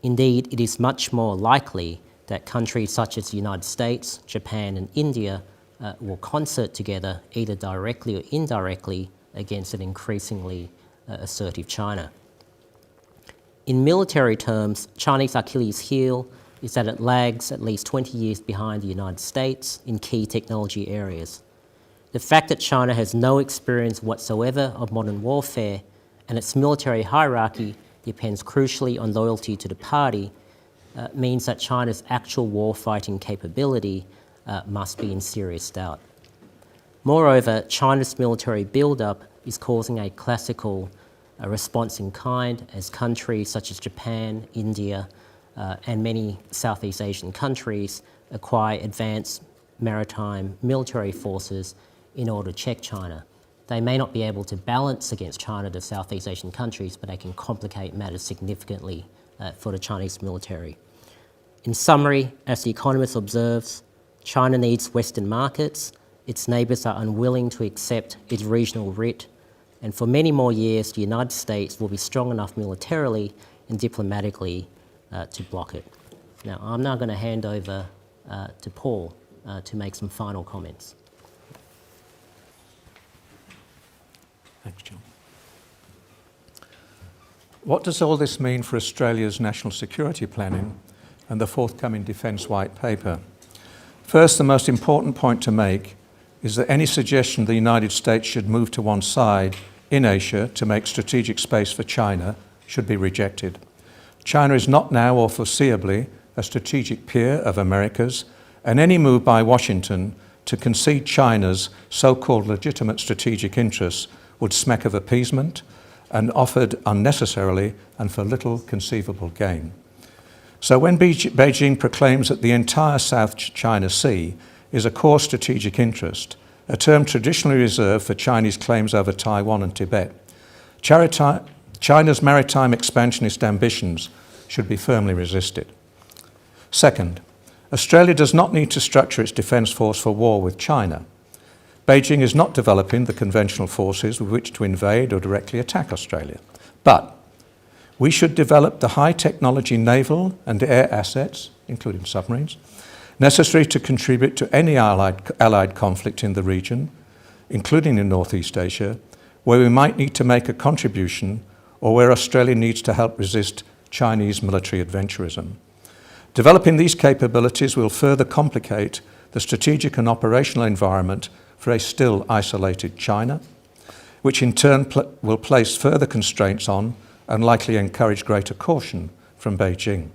Indeed, it is much more likely that countries such as the United States, Japan and India will concert together, either directly or indirectly, against an increasingly assertive China. In military terms, Chinese Achilles' heel is that it lags at least 20 years behind the United States in key technology areas. The fact that China has no experience whatsoever of modern warfare and its military hierarchy depends crucially on loyalty to the party means that China's actual war-fighting capability must be in serious doubt. Moreover, China's military build-up is causing a classical response in kind as countries such as Japan, India, and many Southeast Asian countries acquire advanced maritime military forces in order to check China. They may not be able to balance against China, the Southeast Asian countries, but they can complicate matters significantly for the Chinese military. In summary, as The Economist observes, China needs Western markets, its neighbours are unwilling to accept its regional writ, and for many more years the United States will be strong enough militarily and diplomatically to block it. Now, I'm now going to hand over to Paul to make some final comments. Thanks, John. What does all this mean for Australia's national security planning and the forthcoming Defence White Paper? First, the most important point to make is that any suggestion the United States should move to one side in Asia to make strategic space for China should be rejected. China is not now or foreseeably a strategic peer of America's, and any move by Washington to concede China's so-called legitimate strategic interests would smack of appeasement and offered unnecessarily and for little conceivable gain. So when Beijing proclaims that the entire South China Sea is a core strategic interest, a term traditionally reserved for Chinese claims over Taiwan and Tibet, China's maritime expansionist ambitions should be firmly resisted. Second, Australia does not need to structure its defence force for war with China. Beijing is not developing the conventional forces with which to invade or directly attack Australia. But we should develop the high technology naval and air assets, including submarines, necessary to contribute to any allied conflict in the region, including in Northeast Asia, where we might need to make a contribution or where Australia needs to help resist Chinese military adventurism. Developing these capabilities will further complicate the strategic and operational environment for a still isolated China, which in turn will place further constraints on and likely encourage greater caution from Beijing.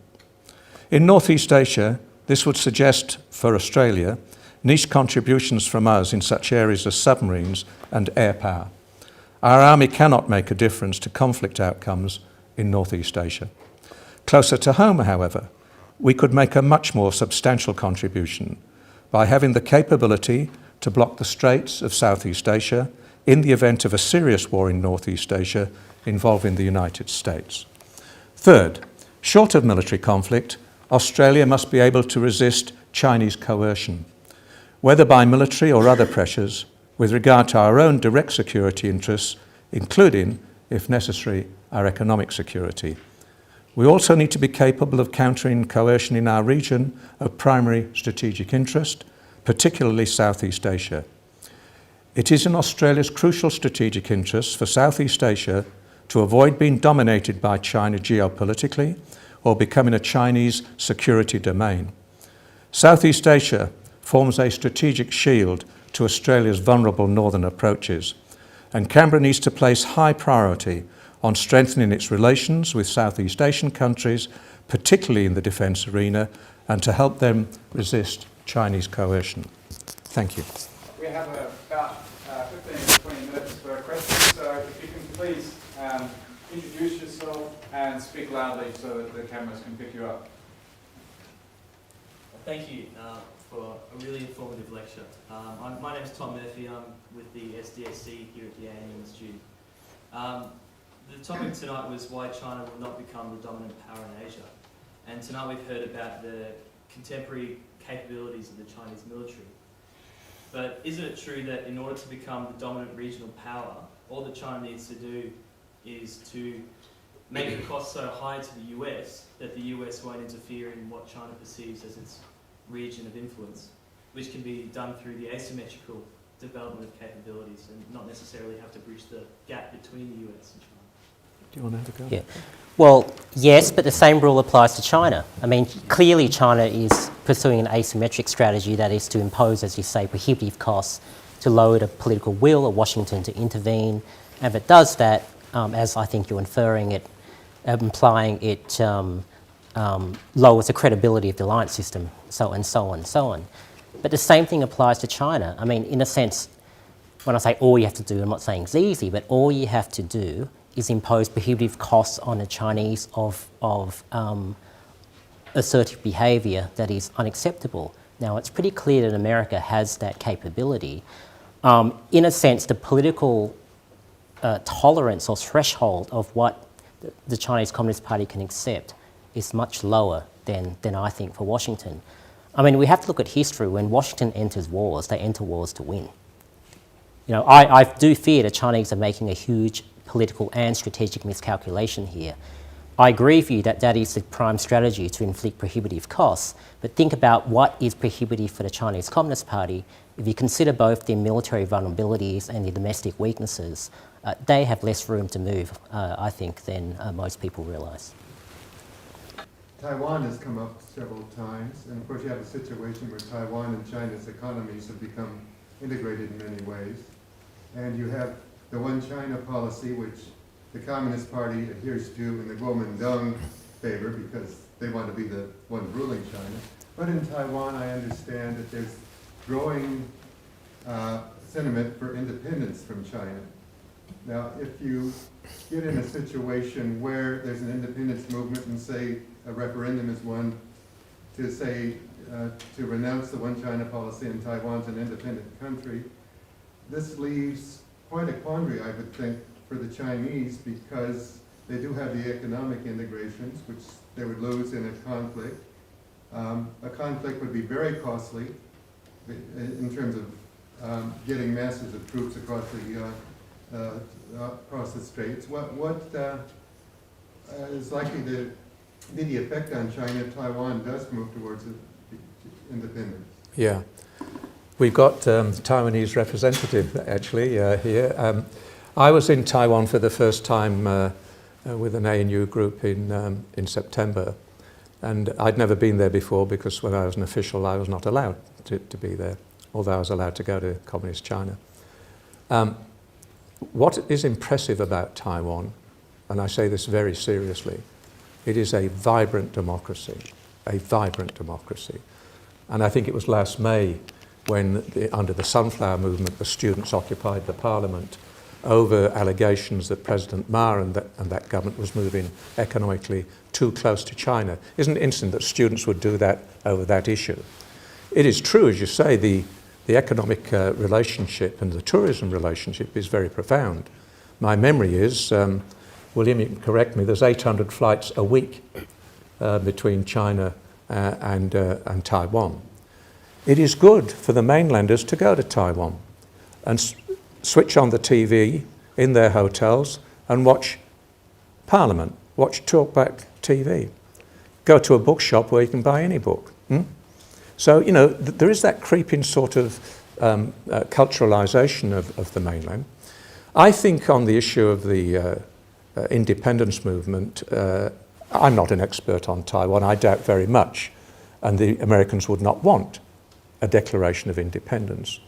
In Northeast Asia, this would suggest for Australia niche contributions from us in such areas as submarines and air power. Our army cannot make a difference to conflict outcomes in Northeast Asia. Closer to home, however, we could make a much more substantial contribution by having the capability to block the straits of Southeast Asia in the event of a serious war in Northeast Asia involving the United States. Third, short of military conflict, Australia must be able to resist Chinese coercion, whether by military or other pressures, with regard to our own direct security interests, including, if necessary, our economic security. We also need to be capable of countering coercion in our region of primary strategic interest, particularly Southeast Asia. It is in Australia's crucial strategic interests for Southeast Asia to avoid being dominated by China geopolitically or becoming a Chinese security domain. Southeast Asia forms a strategic shield to Australia's vulnerable northern approaches, and Canberra needs to place high priority on strengthening its relations with Southeast Asian countries, particularly in the defence arena, and to help them resist Chinese coercion. Thank you. We have about 15 to 20 minutes for questions, so if you can please introduce yourself and speak loudly so that the cameras can pick you up. Thank you for a really informative lecture. My name is Tom Murphy. I'm with the SDSC here at the ANU Institute. The topic tonight was why China will not become the dominant power in Asia. And tonight we've heard about the contemporary capabilities of the Chinese military. But isn't it true that in order to become the dominant regional power, all that China needs to do is to make the cost so high to the US that the US won't interfere in what China perceives as its region of influence, which can be done through the asymmetrical development of capabilities and not necessarily have to bridge the gap between the US and China. Do you want to have a go? Yeah. Well, yes, but the same rule applies to China. I mean, clearly China is pursuing an asymmetric strategy that is to impose, as you say, prohibitive costs to lower the political will of Washington to intervene. And if it does that, as I think you're inferring it, implying it lowers the credibility of the alliance system, so on, so on, so on. But the same thing applies to China. I mean, in a sense, when I say all you have to do, I'm not saying it's easy, but all you have to do is impose prohibitive costs on the Chinese of assertive behaviour that is unacceptable. Now, it's pretty clear that America has that capability. In a sense, the political tolerance or threshold of what the Chinese Communist Party can accept is much lower than I think for Washington. I mean, we have to look at history. When Washington enters wars, they enter wars to win. You know, I do fear the Chinese are making a huge political and strategic miscalculation here. I agree with you that that is the prime strategy, to inflict prohibitive costs, but think about what is prohibitive for the Chinese Communist Party. If you consider both their military vulnerabilities and their domestic weaknesses, they have less room to move, I think, than most people realise. Taiwan has come up several times, and of course you have a situation where Taiwan and China's economies have become integrated in many ways. And you have the one China policy, which the Communist Party adheres to in the Kuomintang favor because they want to be the one ruling China. But in Taiwan, I understand that there's growing sentiment for independence from China. Now, if you get in a situation where there's an independence movement and say a referendum is won to say, to renounce the one China policy and Taiwan's an independent country, this leaves quite a quandary, I would think, for the Chinese, because they do have the economic integrations, which they would lose in a conflict. A conflict would be very costly in terms of getting masses of troops across the straits. What is likely to be the effect on China if Taiwan does move towards independence? Yeah. We've got the Taiwanese representative, actually, here. I was in Taiwan for the first time with an ANU group in September, and I'd never been there before because when I was an official I was not allowed to be there, although I was allowed to go to Communist China. What is impressive about Taiwan, and I say this very seriously, it is a vibrant democracy, And I think it was last May when, under the Sunflower Movement, the students occupied the parliament over allegations that President Ma and that government was moving economically too close to China. Isn't it interesting that students would do that over that issue? It is true, as you say, the economic relationship and the tourism relationship is very profound. My memory is, William, you can correct me, there's 800 flights a week between China and Taiwan. It is good for the mainlanders to go to Taiwan and switch on the TV in their hotels and watch Parliament, watch talkback TV. Go to a bookshop where you can buy any book. So, you know, there is that creeping sort of culturalization of the mainland. I think on the issue of the independence movement, I'm not an expert on Taiwan, I doubt very much, and the Americans would not want a declaration of independence.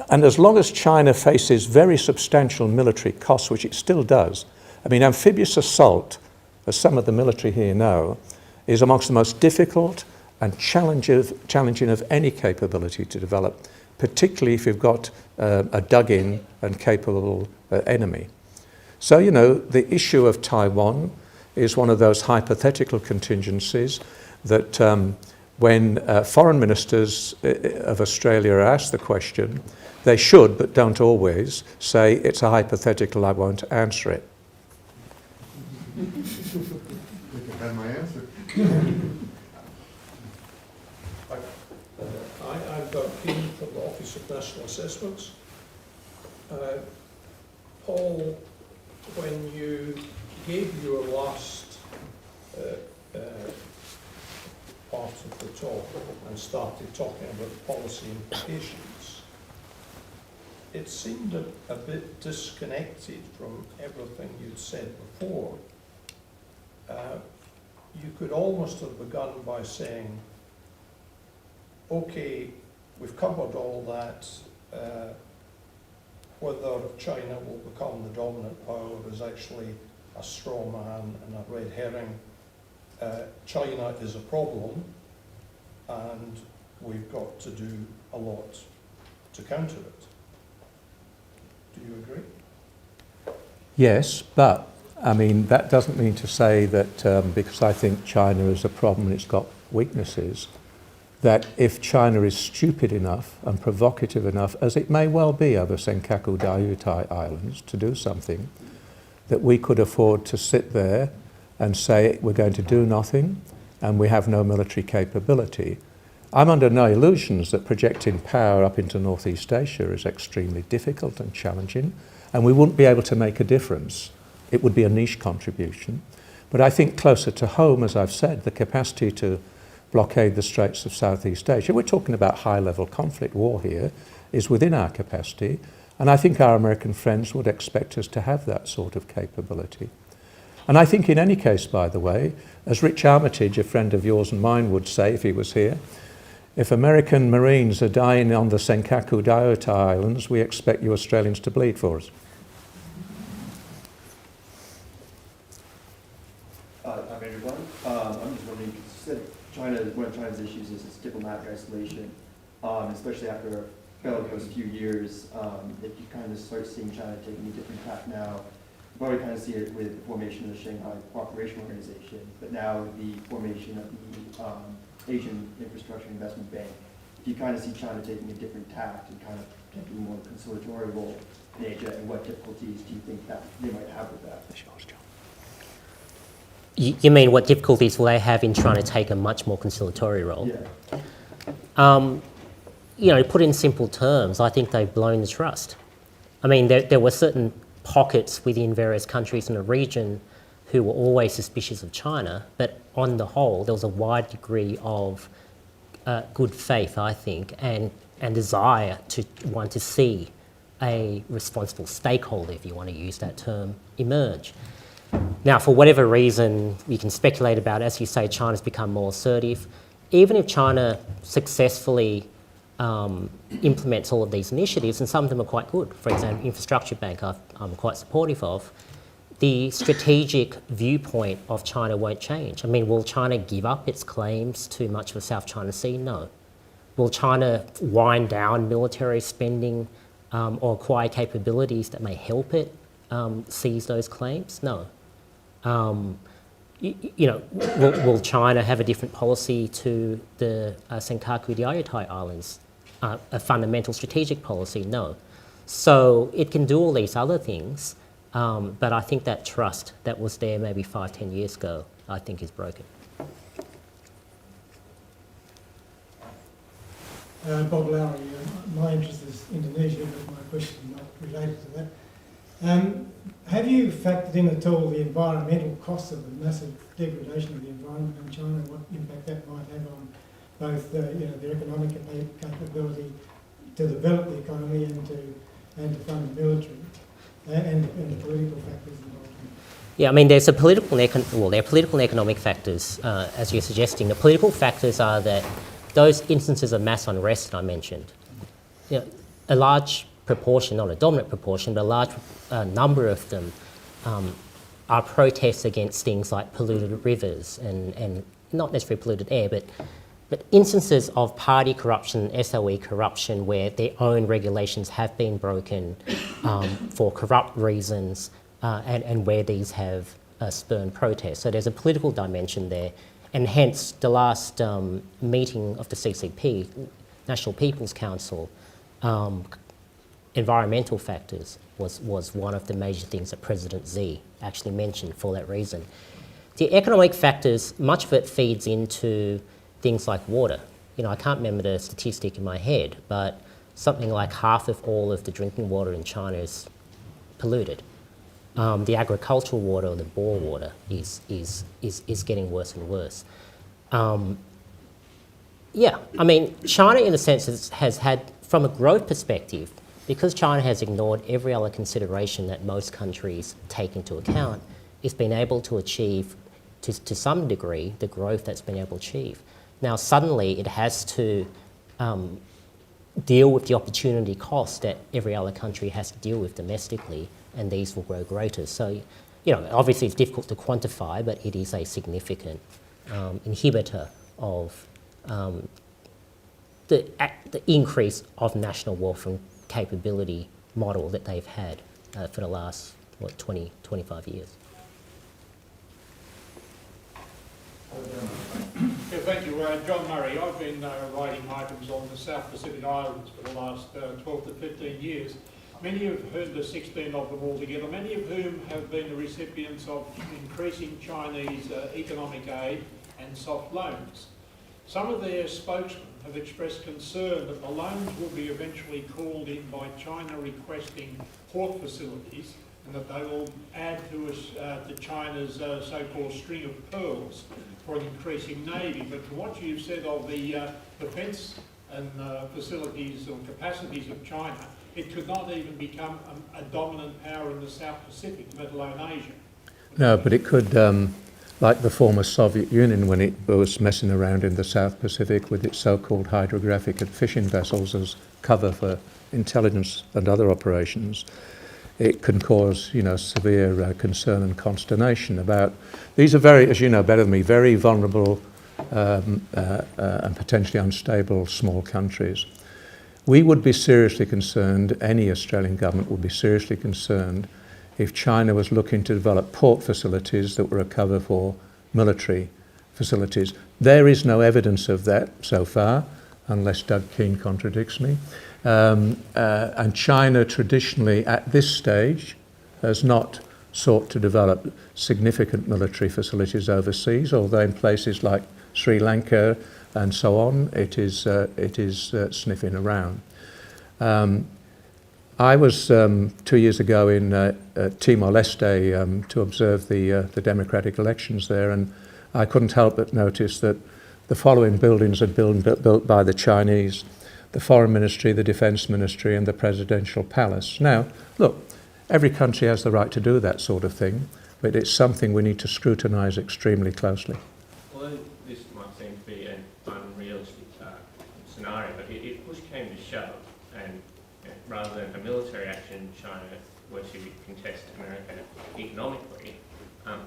And as long as China faces very substantial military costs, which it still does, I mean, amphibious assault, as some of the military here know, is amongst the most difficult and challenging of any capability to develop, particularly if you've got a dug-in and capable enemy. So, you know, the issue of Taiwan is one of those hypothetical contingencies that when foreign ministers of Australia are asked the question, they should, but don't always, say, it's a hypothetical, I won't answer it. You can have my answer. I'm Doug Keane from the Office of National Assessments. Paul, when you gave your last part of the talk and started talking about policy implications, it seemed a bit disconnected from everything you'd said before. You could almost have begun by saying, okay, we've covered all that, whether China will become the dominant power is actually a straw man and a red herring. China is a problem, and we've got to do a lot to counter it. Do you agree? Yes, but I mean, that doesn't mean to say that because I think China is a problem and it's got weaknesses, that if China is stupid enough and provocative enough, as it may well be over Senkaku Diaoyutai Islands, to do something, that we could afford to sit there and say we're going to do nothing and we have no military capability. I'm under no illusions that projecting power up into Northeast Asia is extremely difficult and challenging, and we wouldn't be able to make a difference it would be a niche contribution. But I think closer to home, as I've said, the capacity to blockade the Straits of Southeast Asia, we're talking about high-level conflict war here, is within our capacity. And I think our American friends would expect us to have that sort of capability. And I think in any case, by the way, as Rich Armitage, a friend of yours and mine, would say if he was here, if American Marines are dying on the Senkaku Diota Islands, we expect you Australians to bleed for us. I'm everyone. I'm just wondering, you said one of China's issues is its diplomatic isolation, especially after bellicose few years, if you kind of start seeing China taking a different tack now. You probably kind of see it with the formation of the Shanghai Cooperation Organization, but now with the formation of the Asian Infrastructure Investment Bank, do you kind of see China taking a different tack and kind of taking a more conciliatory role in Asia, and what difficulties do you think that they might have with that? You mean what difficulties will they have in trying to take a much more conciliatory role? Yeah. You know, put in simple terms, I think they've blown the trust. I mean, there were certain pockets within various countries in the region who were always suspicious of China, but on the whole, there was a wide degree of good faith, I think, and desire to want to see a responsible stakeholder, if you want to use that term, emerge. Now, for whatever reason, we can speculate about, as you say, China's become more assertive. Even if China successfully implements all of these initiatives, and some of them are quite good, for example, Infrastructure Bank I'm quite supportive of, the strategic viewpoint of China won't change. I mean, will China give up its claims to much of the South China Sea? No. Will China wind down military spending or acquire capabilities that may help it seize those claims? No. You know, will China have a different policy to the Senkaku Diota Islands? A fundamental strategic policy? No. So it can do all these other things, but I think that trust that was there maybe 5-10 years ago, I think is broken. Bob Lowry, my interest is Indonesia, but my question is not related to that. Have you factored in at all the environmental costs of the massive degradation of the environment in China, and what impact that might have on both their economic capability to develop the economy and to fund the military, and the political factors involved? Yeah, I mean, there's there are political and economic factors, as you're suggesting. The political factors are that those instances of mass unrest that I mentioned, you know, a large proportion, not a dominant proportion, but a large number of them are protests against things like polluted rivers and not necessarily polluted air, but instances of party corruption, SOE corruption, where their own regulations have been broken for corrupt reasons, and where these have spurned protests. So there's a political dimension there, and hence the last meeting of the CCP, National People's Council, environmental factors was one of the major things that President Xi actually mentioned for that reason. The economic factors, much of it feeds into things like water. You know, I can't remember the statistic in my head, but something like half of all of the drinking water in China is polluted. The agricultural water, or the bore water, is getting worse and worse. Yeah, I mean, China in a sense has had, from a growth perspective, because China has ignored every other consideration that most countries take into account, it's been able to achieve, to some degree, the growth that's been able to achieve. Now, suddenly, it has to deal with the opportunity cost that every other country has to deal with domestically, and these will grow greater. So, you know, obviously it's difficult to quantify, but it is a significant inhibitor of the increase of national wealth and capability model that they've had for the last, 20, 25 years. Yeah, thank you. John Murray. I've been writing items on the South Pacific Islands for the last 12 to 15 years. Many have heard the 16 of them altogether, many of whom have been the recipients of increasing Chinese economic aid and soft loans. Some of their spokesmen have expressed concern that the loans will be eventually called in by China requesting port facilities and that they will add to China's so-called string of pearls for an increasing navy. But from what you've said of the defence and facilities or capacities of China, it could not even become a dominant power in the South Pacific, let alone Asia. No, but it could, like the former Soviet Union when it was messing around in the South Pacific with its so-called hydrographic and fishing vessels as cover for intelligence and other operations, it can cause, severe concern and consternation about. These are very, as you know better than me, very vulnerable and potentially unstable small countries. We would be seriously concerned, any Australian government would be seriously concerned if China was looking to develop port facilities that were a cover for military facilities. There is no evidence of that so far, unless Doug Keane contradicts me. And China traditionally, at this stage, has not sought to develop significant military facilities overseas, although in places like Sri Lanka and so on, it is sniffing around. I was 2 years ago in Timor-Leste to observe the democratic elections there, and I couldn't help but notice that the following buildings had been built by the Chinese: the Foreign Ministry, the Defence Ministry, and the Presidential Palace. Now, look, every country has the right to do that sort of thing, but it's something we need to scrutinise extremely closely. Although this might seem to be an unrealistic scenario, but if push came to shove, and rather than a military action, China were to contest America economically, and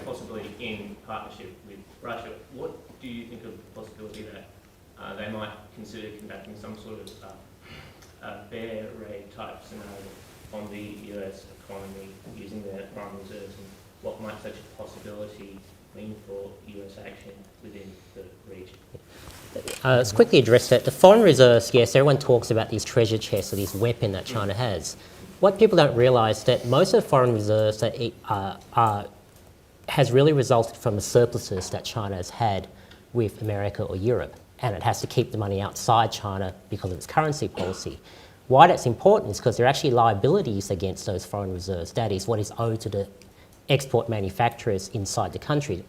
possibly in partnership with Russia, what do you think of the possibility that they might consider conducting some sort of bear raid type scenario on the US economy using their foreign reserves, and what might such a possibility mean for US action within the region? Let's quickly address that. The foreign reserves, yes, everyone talks about these treasure chests or this weapon that China has. What people don't realise is that most of the foreign reserves that has really resulted from the surpluses that China has had with America or Europe, and it has to keep the money outside China because of its currency policy. Why that's important is because there are actually liabilities against those foreign reserves. That is what is owed to the export manufacturers inside the country.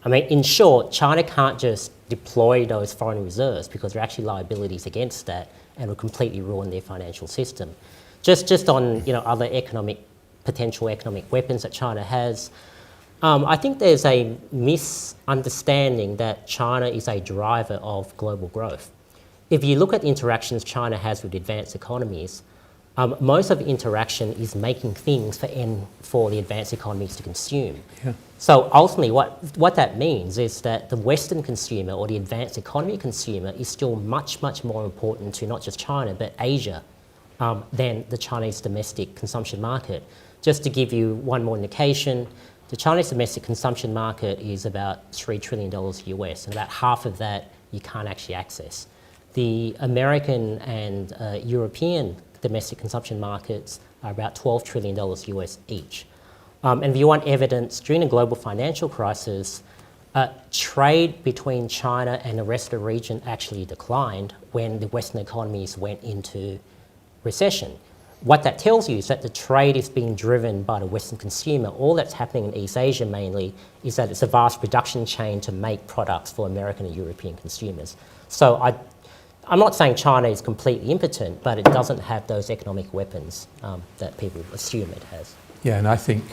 I mean, in short, China can't just deploy those foreign reserves because there are actually liabilities against that and will completely ruin their financial system. Just on other potential economic weapons that China has, I think there's a misunderstanding that China is a driver of global growth. If you look at the interactions China has with advanced economies, most of the interaction is making things for the advanced economies to consume. Yeah. So ultimately what that means is that the Western consumer or the advanced economy consumer is still much, much more important to not just China but Asia than the Chinese domestic consumption market. Just to give you one more indication, the Chinese domestic consumption market is about $3 trillion US, and about half of that you can't actually access. The American and European domestic consumption markets are about $12 trillion US each. And if you want evidence, during the global financial crisis, trade between China and the rest of the region actually declined when the Western economies went into recession. What that tells you is that the trade is being driven by the Western consumer. All that's happening in East Asia mainly is that it's a vast production chain to make products for American and European consumers. So I'm not saying China is completely impotent, but it doesn't have those economic weapons that people assume it has. Yeah, and I think,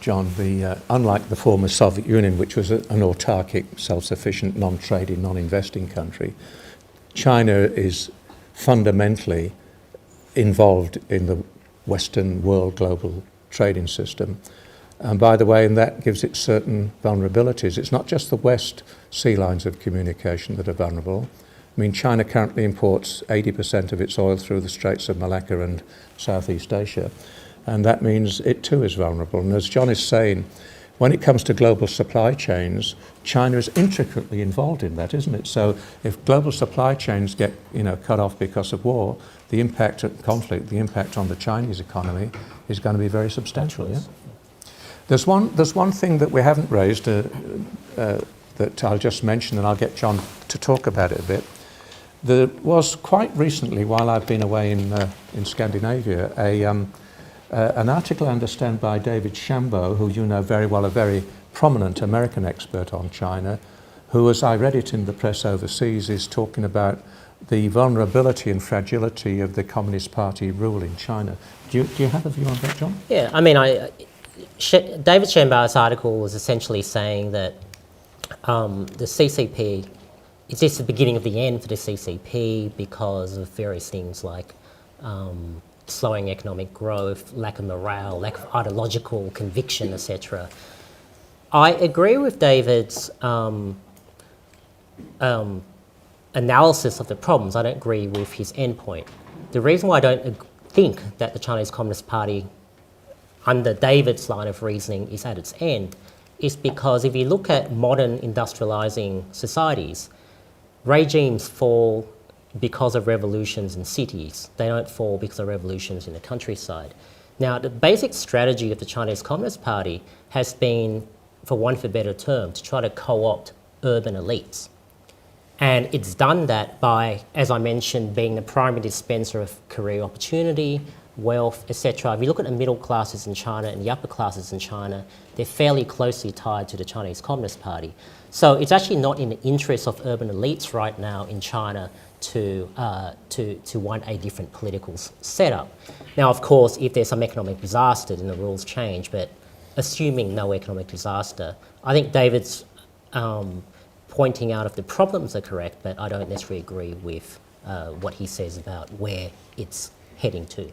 John, unlike the former Soviet Union, which was an autarkic, self-sufficient, non-trading, non-investing country, China is fundamentally involved in the Western world global trading system. And by the way, and that gives it certain vulnerabilities. It's not just the West sea lines of communication that are vulnerable. I mean, China currently imports 80% of its oil through the Straits of Malacca and Southeast Asia, and that means it too is vulnerable. And as John is saying, when it comes to global supply chains, China is intricately involved in that, isn't it? So if global supply chains get cut off because of war, the impact of conflict, the impact on the Chinese economy is going to be very substantial. Yeah? There's one thing that we haven't raised that I'll just mention, and I'll get John to talk about it a bit. There was quite recently, while I've been away in Scandinavia, an article, I understand, by David Shambo, who you know very well, a very prominent American expert on China, who, as I read it in the press overseas, is talking about the vulnerability and fragility of the Communist Party rule in China. Do you have a view on that, John? Yeah, I mean, David Shambo's article was essentially saying that the CCP, is this the beginning of the end for the CCP because of various things like slowing economic growth, lack of morale, lack of ideological conviction, etc. I agree with David's analysis of the problems. I don't agree with his endpoint. The reason why I don't think that the Chinese Communist Party, under David's line of reasoning, is at its end is because if you look at modern industrialising societies, regimes fall because of revolutions in cities. They don't fall because of revolutions in the countryside. Now, the basic strategy of the Chinese Communist Party has been, for want of a better term, to try to co-opt urban elites. And it's done that by, as I mentioned, being the primary dispenser of career opportunity, wealth, etc. If you look at the middle classes in China and the upper classes in China, they're fairly closely tied to the Chinese Communist Party. So it's actually not in the interest of urban elites right now in China to want a different political setup. Now, of course, if there's some economic disaster, then the rules change, but assuming no economic disaster, I think David's pointing out if the problems are correct, but I don't necessarily agree with what he says about where it's heading to.